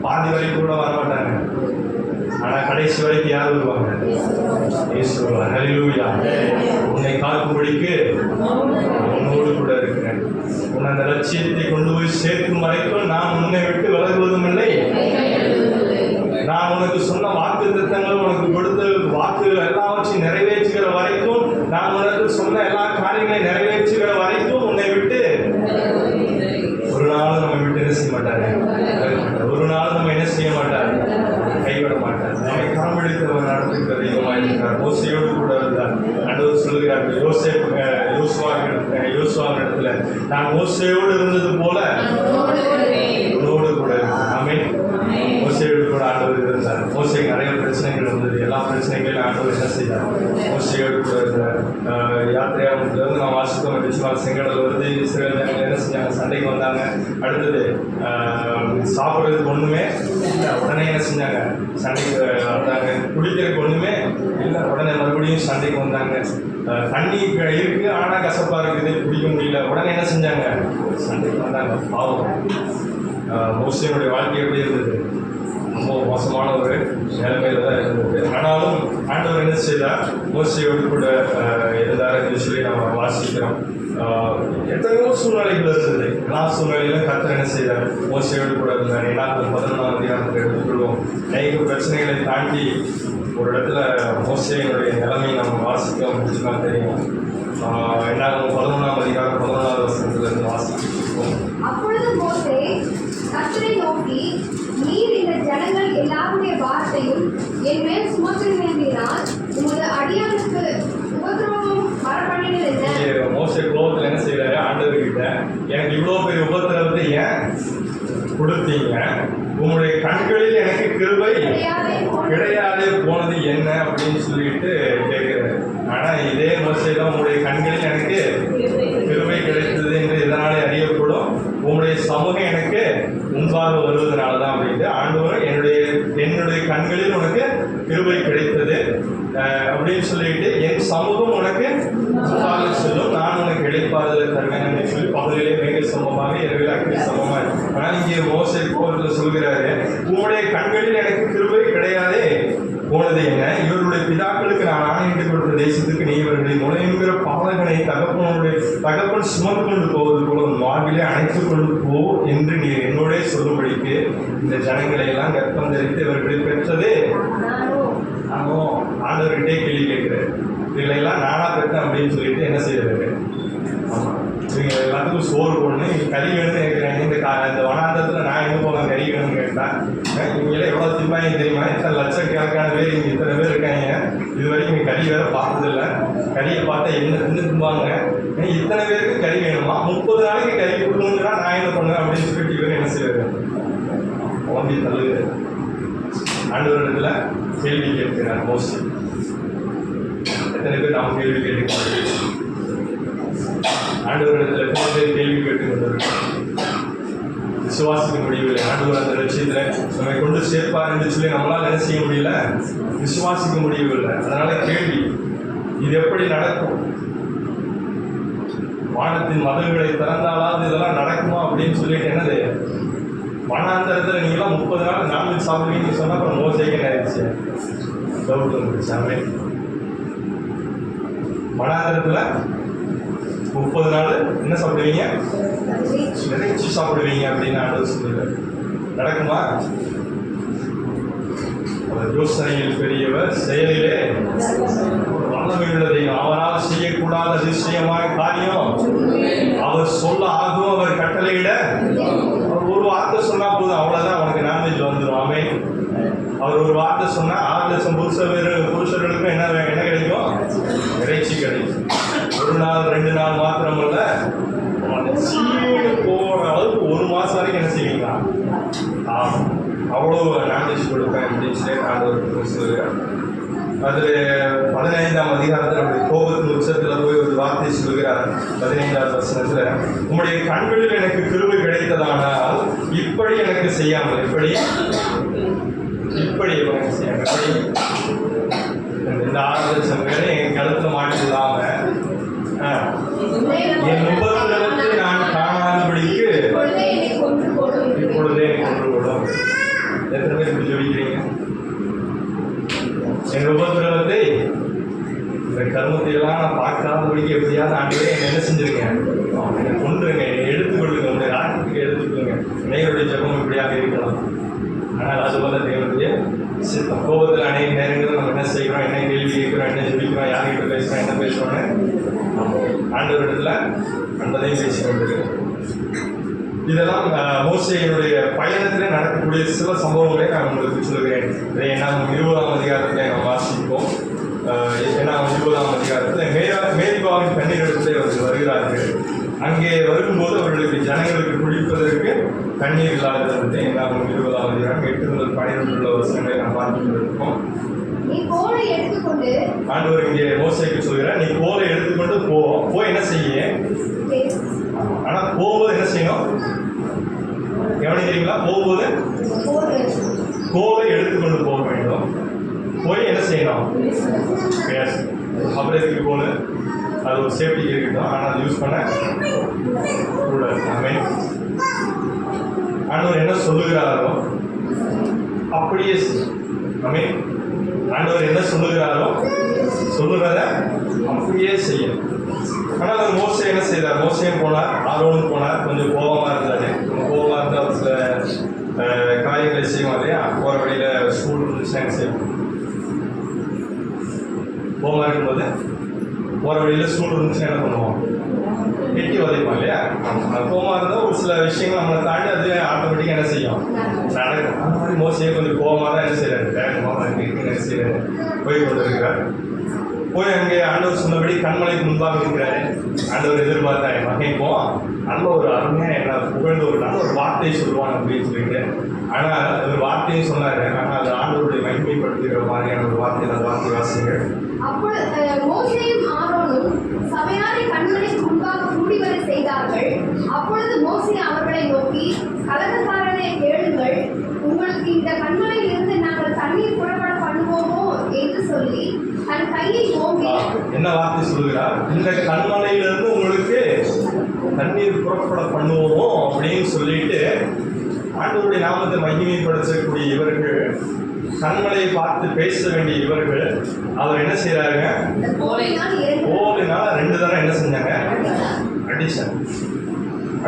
பாதி வரைக்கும் கூட வர மாட்டாங்க. ஆனால் கடைசி வரைக்கும் யார் வருவாங்க? இயேசு வருவார். ஹல்லேலூயா. உன்னை காக்கும்படிக்கு உன்னோடு கூட இருக்கிறேன். உன்னை அந்த லட்சியத்தை கொண்டு போய் சேர்க்கும் வரைக்கும் நான் உன்னை விட்டு விலகுவதும் இல்லை. நான் உனக்கு சொன்ன வாக்கு திட்டங்கள், உனக்கு கொடுத்த வாக்குகள் எல்லாவற்றையும் நிறைவேற்றுகிற வரைக்கும், நான் உனக்கு சொன்ன எல்லா காரியங்களையும் நிறைவேற்றுகிற வரைக்கும் உன்னை விட்டு ஒரு நாள் நம்ம விட்டு என்ன செய்ய மாட்டாரு? ஒரு நாள் நம்ம என்ன செய்ய மாட்டாரு? கைவிட மாட்டார். நம்மை காண்பிடித்தவர் நடத்துகிற தெய்வமாக இருக்கிறார். மோசையோடு கூட இருந்தார். ஆண்டவர் சொல்லுகிறார், யோசுவாவின் இடத்துல, நான் மோசையோடு இருந்தது போல உன்னோடு கூட இருக்கிறேன். ஆமென். மோசையோடு கூட ஆண்டவர் இருந்தார். மோசைக்கு நிறைய பிரச்சனைகள் வந்தது. எல்லா பிரச்சனைகளும் ஆண்டவர் என்ன செய்தார்? மோசையோடு கூட இருந்தார். யாத்திரையாகமத்திலிருந்து நான் வாசித்தோம் என்று சொன்னால், செங்கடல் வருது, இஸ்ரவேல் ஜனங்கள் என்ன செஞ்சாங்க? சண்டைக்கு வந்தாங்க. அடுத்தது சாப்பிட்றதுக்கு ஒன்றுமே இல்லை. உடனே என்ன செஞ்சாங்க? சண்டைக்கு வந்தாங்க. குடிக்கிறதுக்கு ஒன்றுமே இல்லை. உடனே மறுபடியும் சண்டைக்கு வந்தாங்க. தண்ணி இருக்குது, ஆனால் கசப்பாக இருக்குது, குடிக்க முடியல. உடனே என்ன செஞ்சாங்க? சண்டைக்கு வந்தாங்க. பாவம். மோசையினுடைய வாழ்க்கை எப்படி இருந்தது? ரொம்ப மோசமான ஒரு நிலைமையில தான் இருந்தது. ஆனாலும் ஆண்டவர் என்ன செய்தார்? மோசையோடு கூட இருந்தார் என்று சொல்லி நம்ம வாசிக்கிறோம். எத்தனையோ சூழ்நிலைகள் இருந்தது. எல்லா சூழ்நிலையிலும் கர்த்தர் என்ன செய்தார்? மோசையோடு கூட இருந்தார். எல்லாருக்கும் 11ஆம் அதிகாரத்தில் எடுத்துக்கொள்வோம். அநேக பிரச்சனைகளை தாண்டி ஒரு இடத்துல மோசையினுடைய நிலைமையை நம்ம வாசிக்க முடிச்சுன்னா தெரியும். எல்லாரும் 11ஆம் அதிகாரம் 11வது வசனத்துல இருந்து வாசிக்கிறோம். அப்பொழுது மோசே கர்த்தரை நோக்கி, நீர் இந்த ஜனங்கள் எல்லாருடைய வார்த்தையும் என் மேல் சுமத்துகிறீனால் உமது அடியானுக்கு உபத்திரவம் வரப்பண்ணினது என்ன? மோசே கோபத்தில் என்ன செய்யறாரு? ஆண்டவர்கிட்ட, எனக்கு இவ்வளோ பெரிய உபத்திரவத்தை ஏன் கொடுத்தீங்க? உங்களுடைய கண்களில் எனக்கு கிருபை கிடையாதே போனது என்ன அப்படின்னு சொல்லிட்டு கேட்கிறாரு. ஆனா இதே மோசே தான் உங்களுடைய கண்களில் எனக்கு கிருபை கிடைத்தது என்று இதனாலே அறியப்படும். உங்களுடைய சமூகம் எனக்கு முன்பாக வருவதனால தான் அப்படின்ட்டு ஆண்டவர் என்னுடைய கண்களில் உனக்கு கிருபை கிடைத்தது அப்படின்னு சொல்லிட்டு என் சமூகம் உனக்கு முன்பாக சொல்லும், நான் உனக்கு இளைப்பாறுதலை தருவேன் அப்படின்னு சொல்லி பகலிலே மேக சமமாக இரவில் அக்னி சமமாக. ஆனால் இங்கே மோசே கோவிலில் சொல்கிறாரு, உங்களுடைய கண்களில் எனக்கு கிருபை கிடையாதே போனது என்ன, இவருடைய பிதாக்களுக்கு நான் ஆணையிட்டு கொடுத்த தேசத்துக்கு நீ இவர்களை முனைங்கிற பாலகனை தகப்பன் சுமந்து கொண்டு போவது போல மார்பிலே அணைத்துக் கொண்டு போ என்று நீ என்னோட சொல்லும்படிக்கு இந்த ஜனங்களை எல்லாம் கர்ப்பம் தரித்து இவர்களை பெற்றது நானோ. ஆண்டவர்கிட்டே கேள்வி கேட்கிறேன், இவங்களெல்லாம் நானா பெற்றேன் அப்படின்னு சொல்லிட்டு என்ன செய்யறது? ஆமா, இவங்க எல்லாத்துக்கும் சோறு போடணும், இவங்க கறி வேணும்னு கேட்குறாங்க. இந்த வனாந்தரத்தில் நான் எங்கே போகலாம் கறி வேணும்னு கேட்டேன். இவங்களே எவ்வளோ திம்பாங்க தெரியுமா? எத்தனை லட்சக்கணக்கான பேர் இங்கே இத்தனை பேர் இருக்காங்க, இது வரைக்கும் இங்கே கறி வேற பார்த்ததில்ல. கறியை பார்த்தா என்ன தின்னுவாங்க, இத்தனை பேருக்கு கறி வேணுமா, 30 நாளைக்கு கறி கொடுக்கணுங்கிறா நான் என்ன பண்ணுவேன் அப்படின்னு சொல்லிட்டு இவர் என்ன செய்வாரு? குழந்தை தள்ளுது. ஆண்டவரிடத்துல கேள்வி கேட்கிறார் மோசே. எத்தனை பேர் நாம் கேள்வி கேட்டுக்கொண்டு ஆண்டவரிடத்துல குழந்தை கேள்வி கேட்டுக் கொண்டிருக்கிறோம். விசுவாசிக்க முடியவில்லை. ஆண்டவர் அந்த லட்சியத்துல நம்மை கொண்டு சேர்ப்பார் என்று சொல்லி நம்மளால் என்ன செய்ய முடியல, விசுவாசிக்க முடியவில்லை. அதனால கேள்வி, இது எப்படி நடக்கும்? வானத்தின் மதங்களை திறந்தாலாவது இதெல்லாம் நடக்குமா அப்படின்னு சொல்லிட்டு என்னது, வனாந்தரத்தில் நீங்களாம் 30 நாள் நான்வெஜ் சாப்பிடுவீங்கன்னு சொன்னா அப்புறம் மோசைக்கு என்ன ஆயிடுச்சு? டவுட் வந்துருச்சாமே. வனாந்தரத்தில் 30 நாள் என்ன சாப்பிடுவீங்க? இறைச்சி சாப்பிடுவீங்க அப்படின்னு ஆண்டவர் சொல்லுவார். நடக்குமா? அவர் யோசனையில் பெரியவர், செயலிலே வல்லமை உள்ளதை அவரால் செய்யக்கூடாத அதிசயமான காரியம் அவர் சொல்ல ஆகும். அவர் கட்டளையிட அவர் ஒரு வார்த்தை சொன்னா போதும், அவ்வளவுதான், அவனுக்கு நான்வெஜ் வந்துடும். ஆமென். அவர் ஒரு வார்த்தை சொன்னா 6 லட்சம் புருஷர்களுக்கும் என்ன கிடைக்கும்? இறைச்சி கிடைக்கும். 1 நாள் 2 நாள் மாத்திரமல்ல, சீடு போன அளவுக்கு 1 மாசம் வரைக்கும் என்ன செய்வீங்களா? அவ்வளோ நான்வெஜ் கொடுப்பேன் அப்படின்னு சொல்லி ஆண்டவர் சொல்லுகிறார். அதில் 15ஆம் அதிகாரத்தில் நம்முடைய கோபத்தின் உச்சத்தில் போய் ஒரு வார்த்தை சொல்கிறார். 15ஆவது வசனத்தில், உங்களுடைய கண்களில் எனக்கு கிருபை கிடைத்ததானால் இப்படி எனக்கு செய்யாமல், இப்படி எனக்கு செய்யாமல், இந்த 6 லட்சம் பேரை என் கழுத்தில் மாட்டில்லாம என் உபத்திரவத்தை நான் காணாதபடிக்கு இப்பொழுதே என்னை கொன்று போடும். எத்தனை பேர் இப்படி ஜெபிக்கிறீங்க? என் உபத்திரவத்தை, இந்த கர்மத்தை எல்லாம் நான் பார்க்காதபடிக்கு எப்படியாவது ஆண்டவரே என்ன செஞ்சிருக்கேன், என்னை கொன்றுங்க, என்னை எடுத்துக்கொள்ளுங்க, உங்களுடைய ராஜ்யத்துக்கு எடுத்துக்கொள்ளுங்க. நேருடைய ஜெபம் இப்படியாக இருக்கலாம். ஆனால் அதுபோல தேவனுடைய சித்தம். கோபத்தில் அநேக நேரங்களில் நம்ம என்ன செய்கிறோம், என்ன கேள்வி கேட்கிறோம், என்ன ஜெபிக்கிறோம், யார்கிட்ட பேசுகிறோம், என்ன பேசுகிறோன்னு ஆண்டவரிடத்துல அன்பதையும் பேசிக்கொண்டிருக்கிறோம். இதெல்லாம் மோசேயினுடைய பயணத்தில் நடக்கக்கூடிய சில சம்பவங்களை நான் உங்களுக்கு சொல்கிறேன். இதை நாம் 20ஆம் அதிகாரத்தில் நாம் வாசிப்போம். 20ஆம் அதிகாரத்தில் மேரிபாவின் தண்ணீரிடத்தில் வருகிறார்கள். அங்கே வரும்போது அவர்களுக்கு ஜனங்களுக்கு குடிப்பதற்கு தண்ணீர் இல்லாதது. நாம் 20ஆம் அதிகாரம் 8 முதல் 12 வசனங்களை நாம் பார்த்துட்டு இருக்கோம். ஆண்டவர் இங்கே மோசேக்கு சொல்கிறார், நீ கோலை எடுத்துக்கொண்டு போய் என்ன செய்ய. ஆனா போகும்போது என்ன செய்யணும் கவனிக்கிறீங்களா? போகும்போது கோலை எடுத்துக்கொண்டு போக வேண்டும். போய் என்ன செய்யணும்? அப்புறம் எதுக்கு கோல்? அது ஒரு சேஃப்டிக்கு இருக்கட்டும், ஆனால் அது யூஸ் பண்ண கூடாது. ஆண்டவர் என்ன சொல்லுகிறாரோ அப்படியே ஆண்டவர் என்ன சொல்லுகிறாரோ சொல்லுறத அப்படியே செய்யும். ஆனால் அது மோசே என்ன செய்தார்? மோசையும் போனார், ஆரோனும் போனார். கொஞ்சம் கோபமாக இருந்தாரு. கோபமாக இருந்தால் சில காரியங்களை செய்வோம் இல்லையா? போகிற வழியில் ஸ்கூல் இருந்துச்சுன்னா செய்வோம். கோபமாக இருக்கும்போது போகிற வழியில் ஸ்கூல் இருந்துச்சுன்னா என்ன பண்ணுவோம்? எட்டி உதைப்போம் இல்லையா? கோபமாக இருந்தால் ஒரு சில விஷயங்கள் நம்மளை தாண்டி அது ஆட்டோமேட்டிக்காக என்ன செய்யும், நடக்கும். அந்த மாதிரி மோசையை கொஞ்சம் கோபமாக தான் என்ன செய்யறாரு, வேகமாக என்ன செய்யறாரு, போய் கொண்டு இருக்கிறார். போய் அங்கே ஆண்டவர் சொன்னபடி கண்மலைக்கு முன்பாக இருக்கிறாரு. ஆண்டவர் எதிர்பார்த்தா என் மகன் போவான், நல்ல ஒரு அருமையாக என்ன புகழ்ந்து ஒரு நல்ல ஒரு வார்த்தையை சொல்லுவான் அப்படின்னு சொல்லிட்டு. ஆனால் ஒரு வார்த்தையும் சொன்னாரு. ஆனால் அது ஆண்டவருடைய மகிமைப்படுத்துகிற மாதிரியான ஒரு வார்த்தை. அந்த வார்த்தை வாசிங்க. அப்பொழுது மோசேயும் ஆரோனும் சபையாரை கண்மலைக்கு முன்பாக கூடி வர செய்தார்கள். அப்பொழுது மோசே அவர்களை நோக்கி, கலகக்காரனை கேளுங்கள், உங்களுக்கு இந்த கண்மலையிலிருந்து நாங்கள் தண்ணீர் புறப்பட பண்ணுவோமோ என்று சொல்லி தன் கையை ஓங்கி, என்ன வார்த்தை சொல்லுகிறார்? இந்த கண்மலையிலிருந்து உங்களுக்கு தண்ணீர் புறப்பட பண்ணுவோமோ அப்படின்னு சொல்லிட்டு ஆண்டவருடைய நாமத்தை மகிமைப்படுத்தக்கூடிய இவர்கள், கண்மலையை பார்த்து பேச வேண்டிய இவர்கள், அவர் என்ன செய்யறாங்க? கோலினால 2 தடவை என்ன செஞ்சாங்க? அடிச்சாங்க.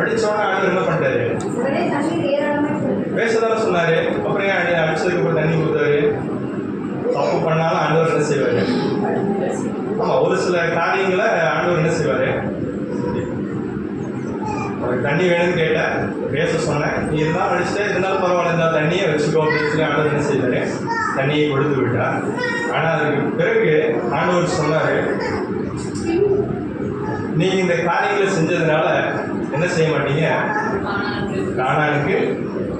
அடிச்சோன்னா ஆண்டவர் என்ன பண்ணிட்டாரு? உடனே தண்ணீர் ஏராளமாய் பேசதான சொன்னாரு. அப்புறம் ஏன் அடிச்சதுக்கு அப்புறம் தண்ணி கொடுத்தாரு? தப்பு பண்ணாலும் ஆண்டவர் என்ன செய்வாரு? ஆமா, ஒரு சில காரியங்களை ஆண்டவர் என்ன செய்வாரு? உனக்கு தண்ணி வேணும்னு கேட்டேன், பேச சொன்னேன், நீ இருந்தாலும் அடிச்சுட்டே இருந்தாலும் பரவாயில்ல, இந்த தண்ணியை வச்சுக்கோ அப்படின்னு சொல்லி ஆண்டவர் என்ன செய்வாரு? தண்ணியை கொடுத்து விட்டார். ஆனால் அதுக்கு பிறகு ஆண்டவர் சொன்னாரு, நீங்க இந்த காரியங்களை செஞ்சதுனால என்ன செய்ய மாட்டீங்க? கானானுக்கு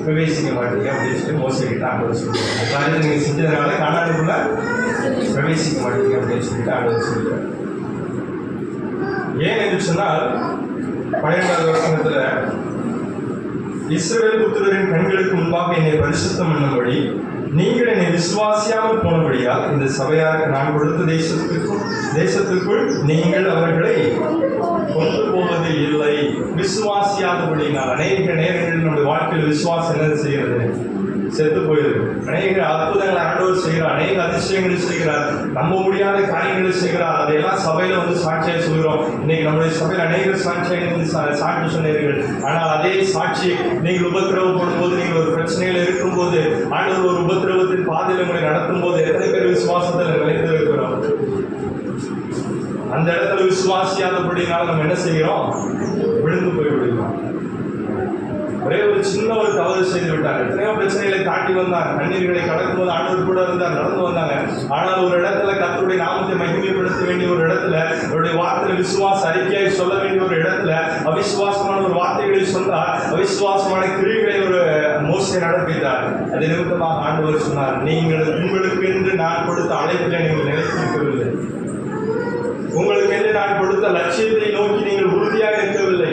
பிரவேசிக்க மாட்டீங்க அப்படின்னு சொல்லி மோசே கிட்ட ஆண்டவர் சொல்லுவாங்க. இந்த காரியத்தை நீங்க செஞ்சதுனால கானானுக்குள்ள பிரவேசிக்க மாட்டீங்க அப்படின்னு சொல்லிட்டு ஆண்டவர் சொல்லுவார். ஏன் என்று சொன்னால் 12வது வசனத்துல, இஸ்ரவேல் புத்திரரின் கண்களுக்கு முன்பாக என்னை பரிசுத்தம் பண்ணும்படி நீங்கள் என்னை விசுவாசியாமல் போனபடியால் இந்த சபையாருக்கு நான் கொடுத்த தேசத்திற்குள் நீங்கள் அவர்களை கொண்டு போவது இல்லை. விசுவாசியாதபடினால் அநேக நேரங்களில் நம்முடைய வாழ்க்கையில் விசுவாசம் என்ன செய்கிறது? செத்து போயிருக்கு. அநேக அற்புதங்களை ஆண்டவர் செய்கிறார், அநேக அதிசயங்களை செய்கிறார், நம்ப முடியாத காரியங்களை செய்கிறார். அதையெல்லாம் சபையில வந்து சாட்சியாக சொல்கிறோம். இன்னைக்கு நம்முடைய சபையில் அநேக சாட்சியாக சாட்சி சொன்னீர்கள். ஆனால் அதே சாட்சி நீங்கள் உபத்திரவப்படும் போது, நீங்கள் ஒரு பிரச்சனையில் இருக்கும்போது, ஆண்டவர் ஒரு உபத்திரவத்தின் பாதையில் உங்களை நடத்தும் போது எத்தனை பேர் விசுவாசத்தில் நிலைத்து இருக்கிறோம்? அந்த இடத்துல விசுவாசியாதபடினால நம்ம என்ன செய்கிறோம்? விழுந்து போய் விடுகிறோம். ஒரே ஒரு சின்ன ஒரு தவறு செய்து விட்டாங்க. எத்தனையோ பிரச்சனைகளை தாண்டி வந்தாங்க, கண்ணீர்களை கடக்கும் போது ஆண்டவர் கூட இருந்தார், நடந்து வந்தாங்க. ஆனால் ஒரு இடத்துல கர்த்தருடைய நாமத்தை மகிமைப்படுத்த வேண்டிய ஒரு இடத்துல, அவருடைய வார்த்தையில விசுவாச அறிக்கையை சொல்ல வேண்டிய ஒரு இடத்துல அவிசுவாசமான ஒரு வார்த்தைகளை சொன்னார், அவிசுவாசமான கிரிகளை ஒரு மோசே நடப்பித்தார். அது நிமித்தமாக ஆண்டவர் சொன்னார், நீங்கள் உங்களுக்கு என்று நான் கொடுத்த அழைப்பில் நீங்கள் நிலைத்திருக்கவில்லை, உங்களுக்கு என்று நான் கொடுத்த லட்சியத்தை நோக்கி நீங்கள் உறுதியாக இருக்கவில்லை,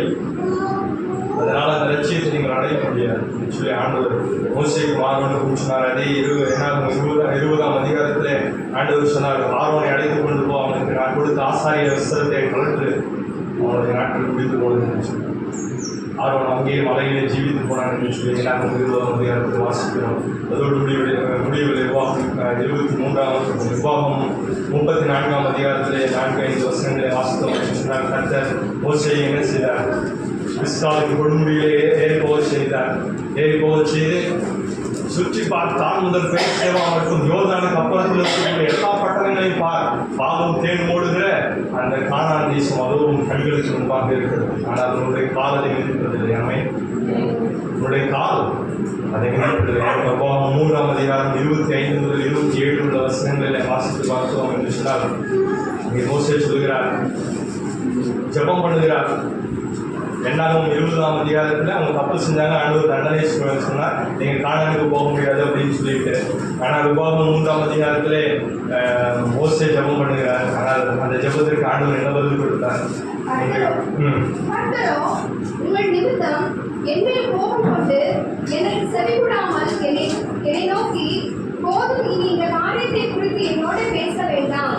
அதனால அந்த லட்சியத்தை நீங்கள் அடைய முடியாது சொல்லி ஆண்டவர் மோசேக்கு ஆரோனுக்கு சொன்னார். அதே 20ஆம் அதிகாரத்திலே ஆண்டவர் சொன்னார், ஆரோனை அழைத்து கொண்டு போ, அவனுக்கு நான் கொடுத்த ஆசாரிய வஸ்திரத்தை கலந்து அவனுடைய நாட்டில் குடித்து போனது சொன்னார். ஆரோன் அங்கேயே மலையிலே ஜீவித்து போனான் என்று சொல்லி நாங்கள் 20ஆம் அதிகாரத்தில் வாசிக்கிறோம். அதோடு முடிவில் நிர்வாகம் 34ஆம் அதிகாரத்திலே 4-5 வசனங்களை வாசித்தோம் சொன்னார். கர்த்தர் மோசேயை என்ன செய்தார்? பிஸ்காவின் கொடுமுடியிலே ஏறி போக செய்து சுற்றி பார்த்தான். முதல் பெயர்சேவா மற்றும் யோர்தானுக்கு அப்புறத்தில் இருக்கிற எல்லா பட்டணங்களையும் பாலும் தேன் ஓடுகிற அந்த கானான் தேசம் அதுவும் கண்களுக்கு முன்பாக இருக்கிறது. ஆனால் உன்னுடைய கால் அதை நினைப்பதில்லை. அமை உன்னுடைய கால் அதை நினைப்பதில்லை. 3ஆம் அதிகாரம் 25 முதல் 27 உள்ள வசனங்களை வாசித்து பார்த்தோம் என்று சொன்னார். இங்கே மோசே சொல்கிறார், ஜெபம் பண்ணுகிறார். 2ஆம் 20ஆம் அதிகாரத்தில் அவங்க தப்பு செஞ்சாங்க, ஆண்டவர் தண்டனை சொன்னார், நீங்கள் கானானுக்கு போக முடியாது அப்படின்னு சொல்லிட்டு. ஆனால் உபாகம் 3ஆம் அதிகாரத்திலே மோசே ஜெபம் பண்ணுகிறார். ஆனால் அந்த ஜெபத்திற்கு ஆண்டவர் என்ன பதில் கொடுத்தார்? உங்கள் நிமித்தம் என்மேல் கோபம் கொண்டு எனக்கு செவிகொடாமல் என்னை நோக்கி, போதும், இனி இந்த காரியத்தை குறித்து என்னோட பேச வேண்டாம்,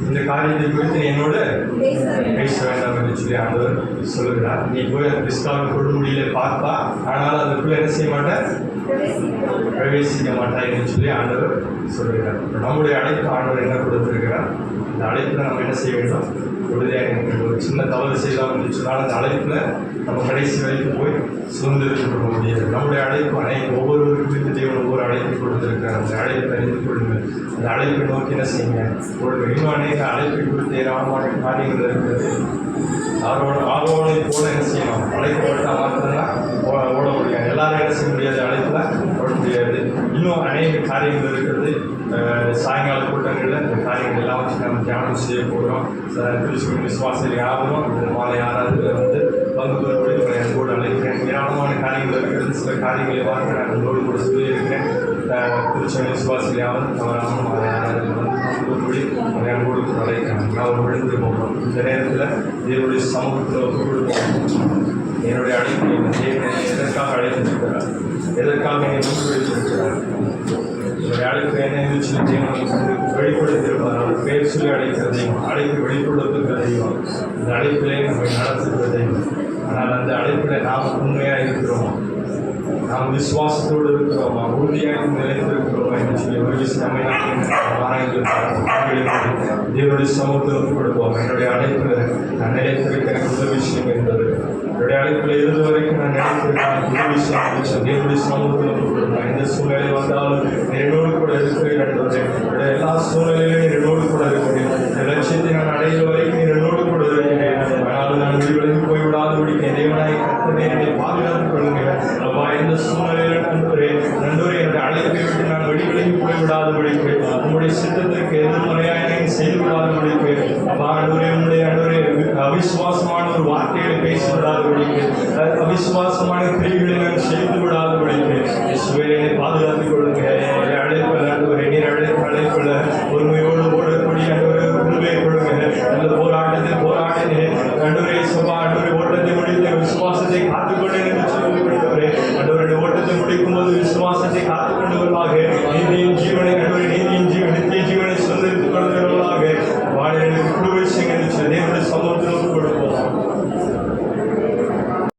இந்த காரியத்தை குறித்து என்னோடு பேச வேண்டாம் என்று சொல்லி ஆண்டவர் சொல்லுகிறார். நீ போய் அந்த பிஸ்காவின் கொடுமுடியில பார்ப்பா, ஆனால் அதுக்குள்ள என்ன செய்ய மாட்டேன்? பிரவேசிக்க மாட்டாய் என்று சொல்லி ஆண்டவர் சொல்லுகிறார். நம்முடைய அழைப்பு ஆண்டவர் என்ன கொடுத்திருக்கிறார்? இந்த அழைப்புல நம்ம என்ன செய்ய வேண்டும்? உறுதியாக ஒரு சின்ன தவறு செய்யலாம் என்று சொன்னால் அந்த அழைப்புல நம்ம கடைசி வரைக்கும் போய் சுதந்திரத்துக் கொள்ள முடியாது. நம்முடைய அழைப்பு ஒவ்வொருவருக்கும் தேவன் ஒவ்வொரு அழைப்பை கொடுத்திருக்கிறார். அந்த அழைப்பை அறிந்து கொள்ளுங்கள். அந்த அழைப்பை நோக்கி என்ன செய்யுங்க? இன்னும் அநேக அழைப்பை கொடுத்து ஏராளமான காரியங்கள் இருக்கிறது. ஆர்வனை போல என்ன செய்யணும்? அழைக்கப்பட்டால் மாத்திரம்தான் ஓட முடியாது. எல்லாரும் என்ன செய்ய முடியாது? அழைப்புல ஓட முடியாது. இன்னும் அநேக காரியங்கள் இருக்கிறது. சாயங்கால கூட்டங்களில் இந்த காரியங்கள் எல்லாம் வச்சு நம்ம தியானம் செய்ய போகிறோம். திருச்சி விசுவாசிகள் யாரும் இந்த மாலை 6வது வந்து பங்கு பெறக்கூடிய கூட அழைக்கிறேன். ஏராளமான காரியங்கள் இருக்கிறது. சில காரியங்களை வாங்க நான் உங்களோடு கூட சொல்லியிருக்கிறேன். விழிச்ச விசுவாசிலே அவன் தவறாமல் அன்போடு அழைக்கிறான். அவர் விழுந்து போகிறோம். இந்த நேரத்தில் தேவனுடைய சமூகத்தில் ஒப்பு கொடுப்போம். என்னுடைய அழைப்பு தேவனை எதற்காக அழைத்திருக்கிறார், எதற்காக என்னை முன்வைத்திருக்கிறார், என்னுடைய அழைப்பு என்ன சொல்லி தேவன் வெளிப்படுத்தியிருப்பார். அவர் பேர் சொல்லி அழைக்கிற தெய்வம், அழைப்பு வெளிப்படுத்துகிற தெய்வம், இந்த அழைப்பிலே நம்மை நடத்துகிற தெய்வம். ஆனால் அந்த அழைப்பில் நாம் உண்மையாக இருக்கிறோமா, நாம் விசுவாசத்தோடு இருக்கிறோமா, உறுதியாக நிலைத்திருக்கிறோமா என்று சொல்லி ஒரு விஷயம் ஆராய்ந்து தேவனுடைய சமூகத்தில் ஒப்புக் கொடுப்போம். என்னுடைய அழைப்பில் நான் நிலைத்திருக்கிற முதல் விஷயம் என்பது, என்னுடைய அழைப்பில் இருந்து வரைக்கும் நான் நினைத்திருக்கிறேன் முதல் விஷயம் தேவனுடைய சமூகத்தில் ஒப்புக் கொடுப்போம். எந்த சூழ்நிலை வந்தாலும் என்னோடு கூட இருக்கிறேன் என்பது, என்னுடைய எல்லா சூழ்நிலையிலும் என்னோடு கூட இருக்கிறேன். இந்த லட்சியத்தை நான் அடைகிற வரைக்கும் என்னோடு கூட இருக்கிறேன். ஆனால் நான் விளைவு போய்விடாது முடிக்கிறேன். தேவனாய் கர்த்தரே என்னை பாதுகாத்துக் கொள்ளுங்கள். அப்பா, எந்த சூழ்நிலையிலும் நண்பரே என்னுடைய அழைப்பை விட்டு நான் வெளிவிலகி போய்விடாது முடிக்கிறேன். உங்களுடைய சித்தத்திற்கு எதிர்மறையாக செய்து விடாது முடிக்கிறேன். அப்பா அன்றுவரே, உங்களுடைய அவிசுவாசமான ஒரு வார்த்தைகளை பேசிவிடாது முடிக்கிறேன். அவிசுவாசமான கிரிகளை நான் செய்து விடாது முடிக்கிறேன். என்னை பாதுகாத்துக் கொள்ளுங்கள். அழைப்பில் அன்றுவரே, நீர் அழைப்பில் பொறுமையோடு ஓடக்கூடிய உண்மையை கொடுங்க. அந்த போராட்டத்தில் அன்றுவரே சபா அன்றுவரே ஓட்டத்தை முடித்த விசுவாசத்தை காத்துக்கொண்டேன் என்று சொல்லி கொடுக்கிறேன். அன்றுவருடைய ஓட்டத்தை முடிக்கும் போது விசுவாசத்தை காத்துக்கொண்டவர்களாக நீதியின் ஜீவனை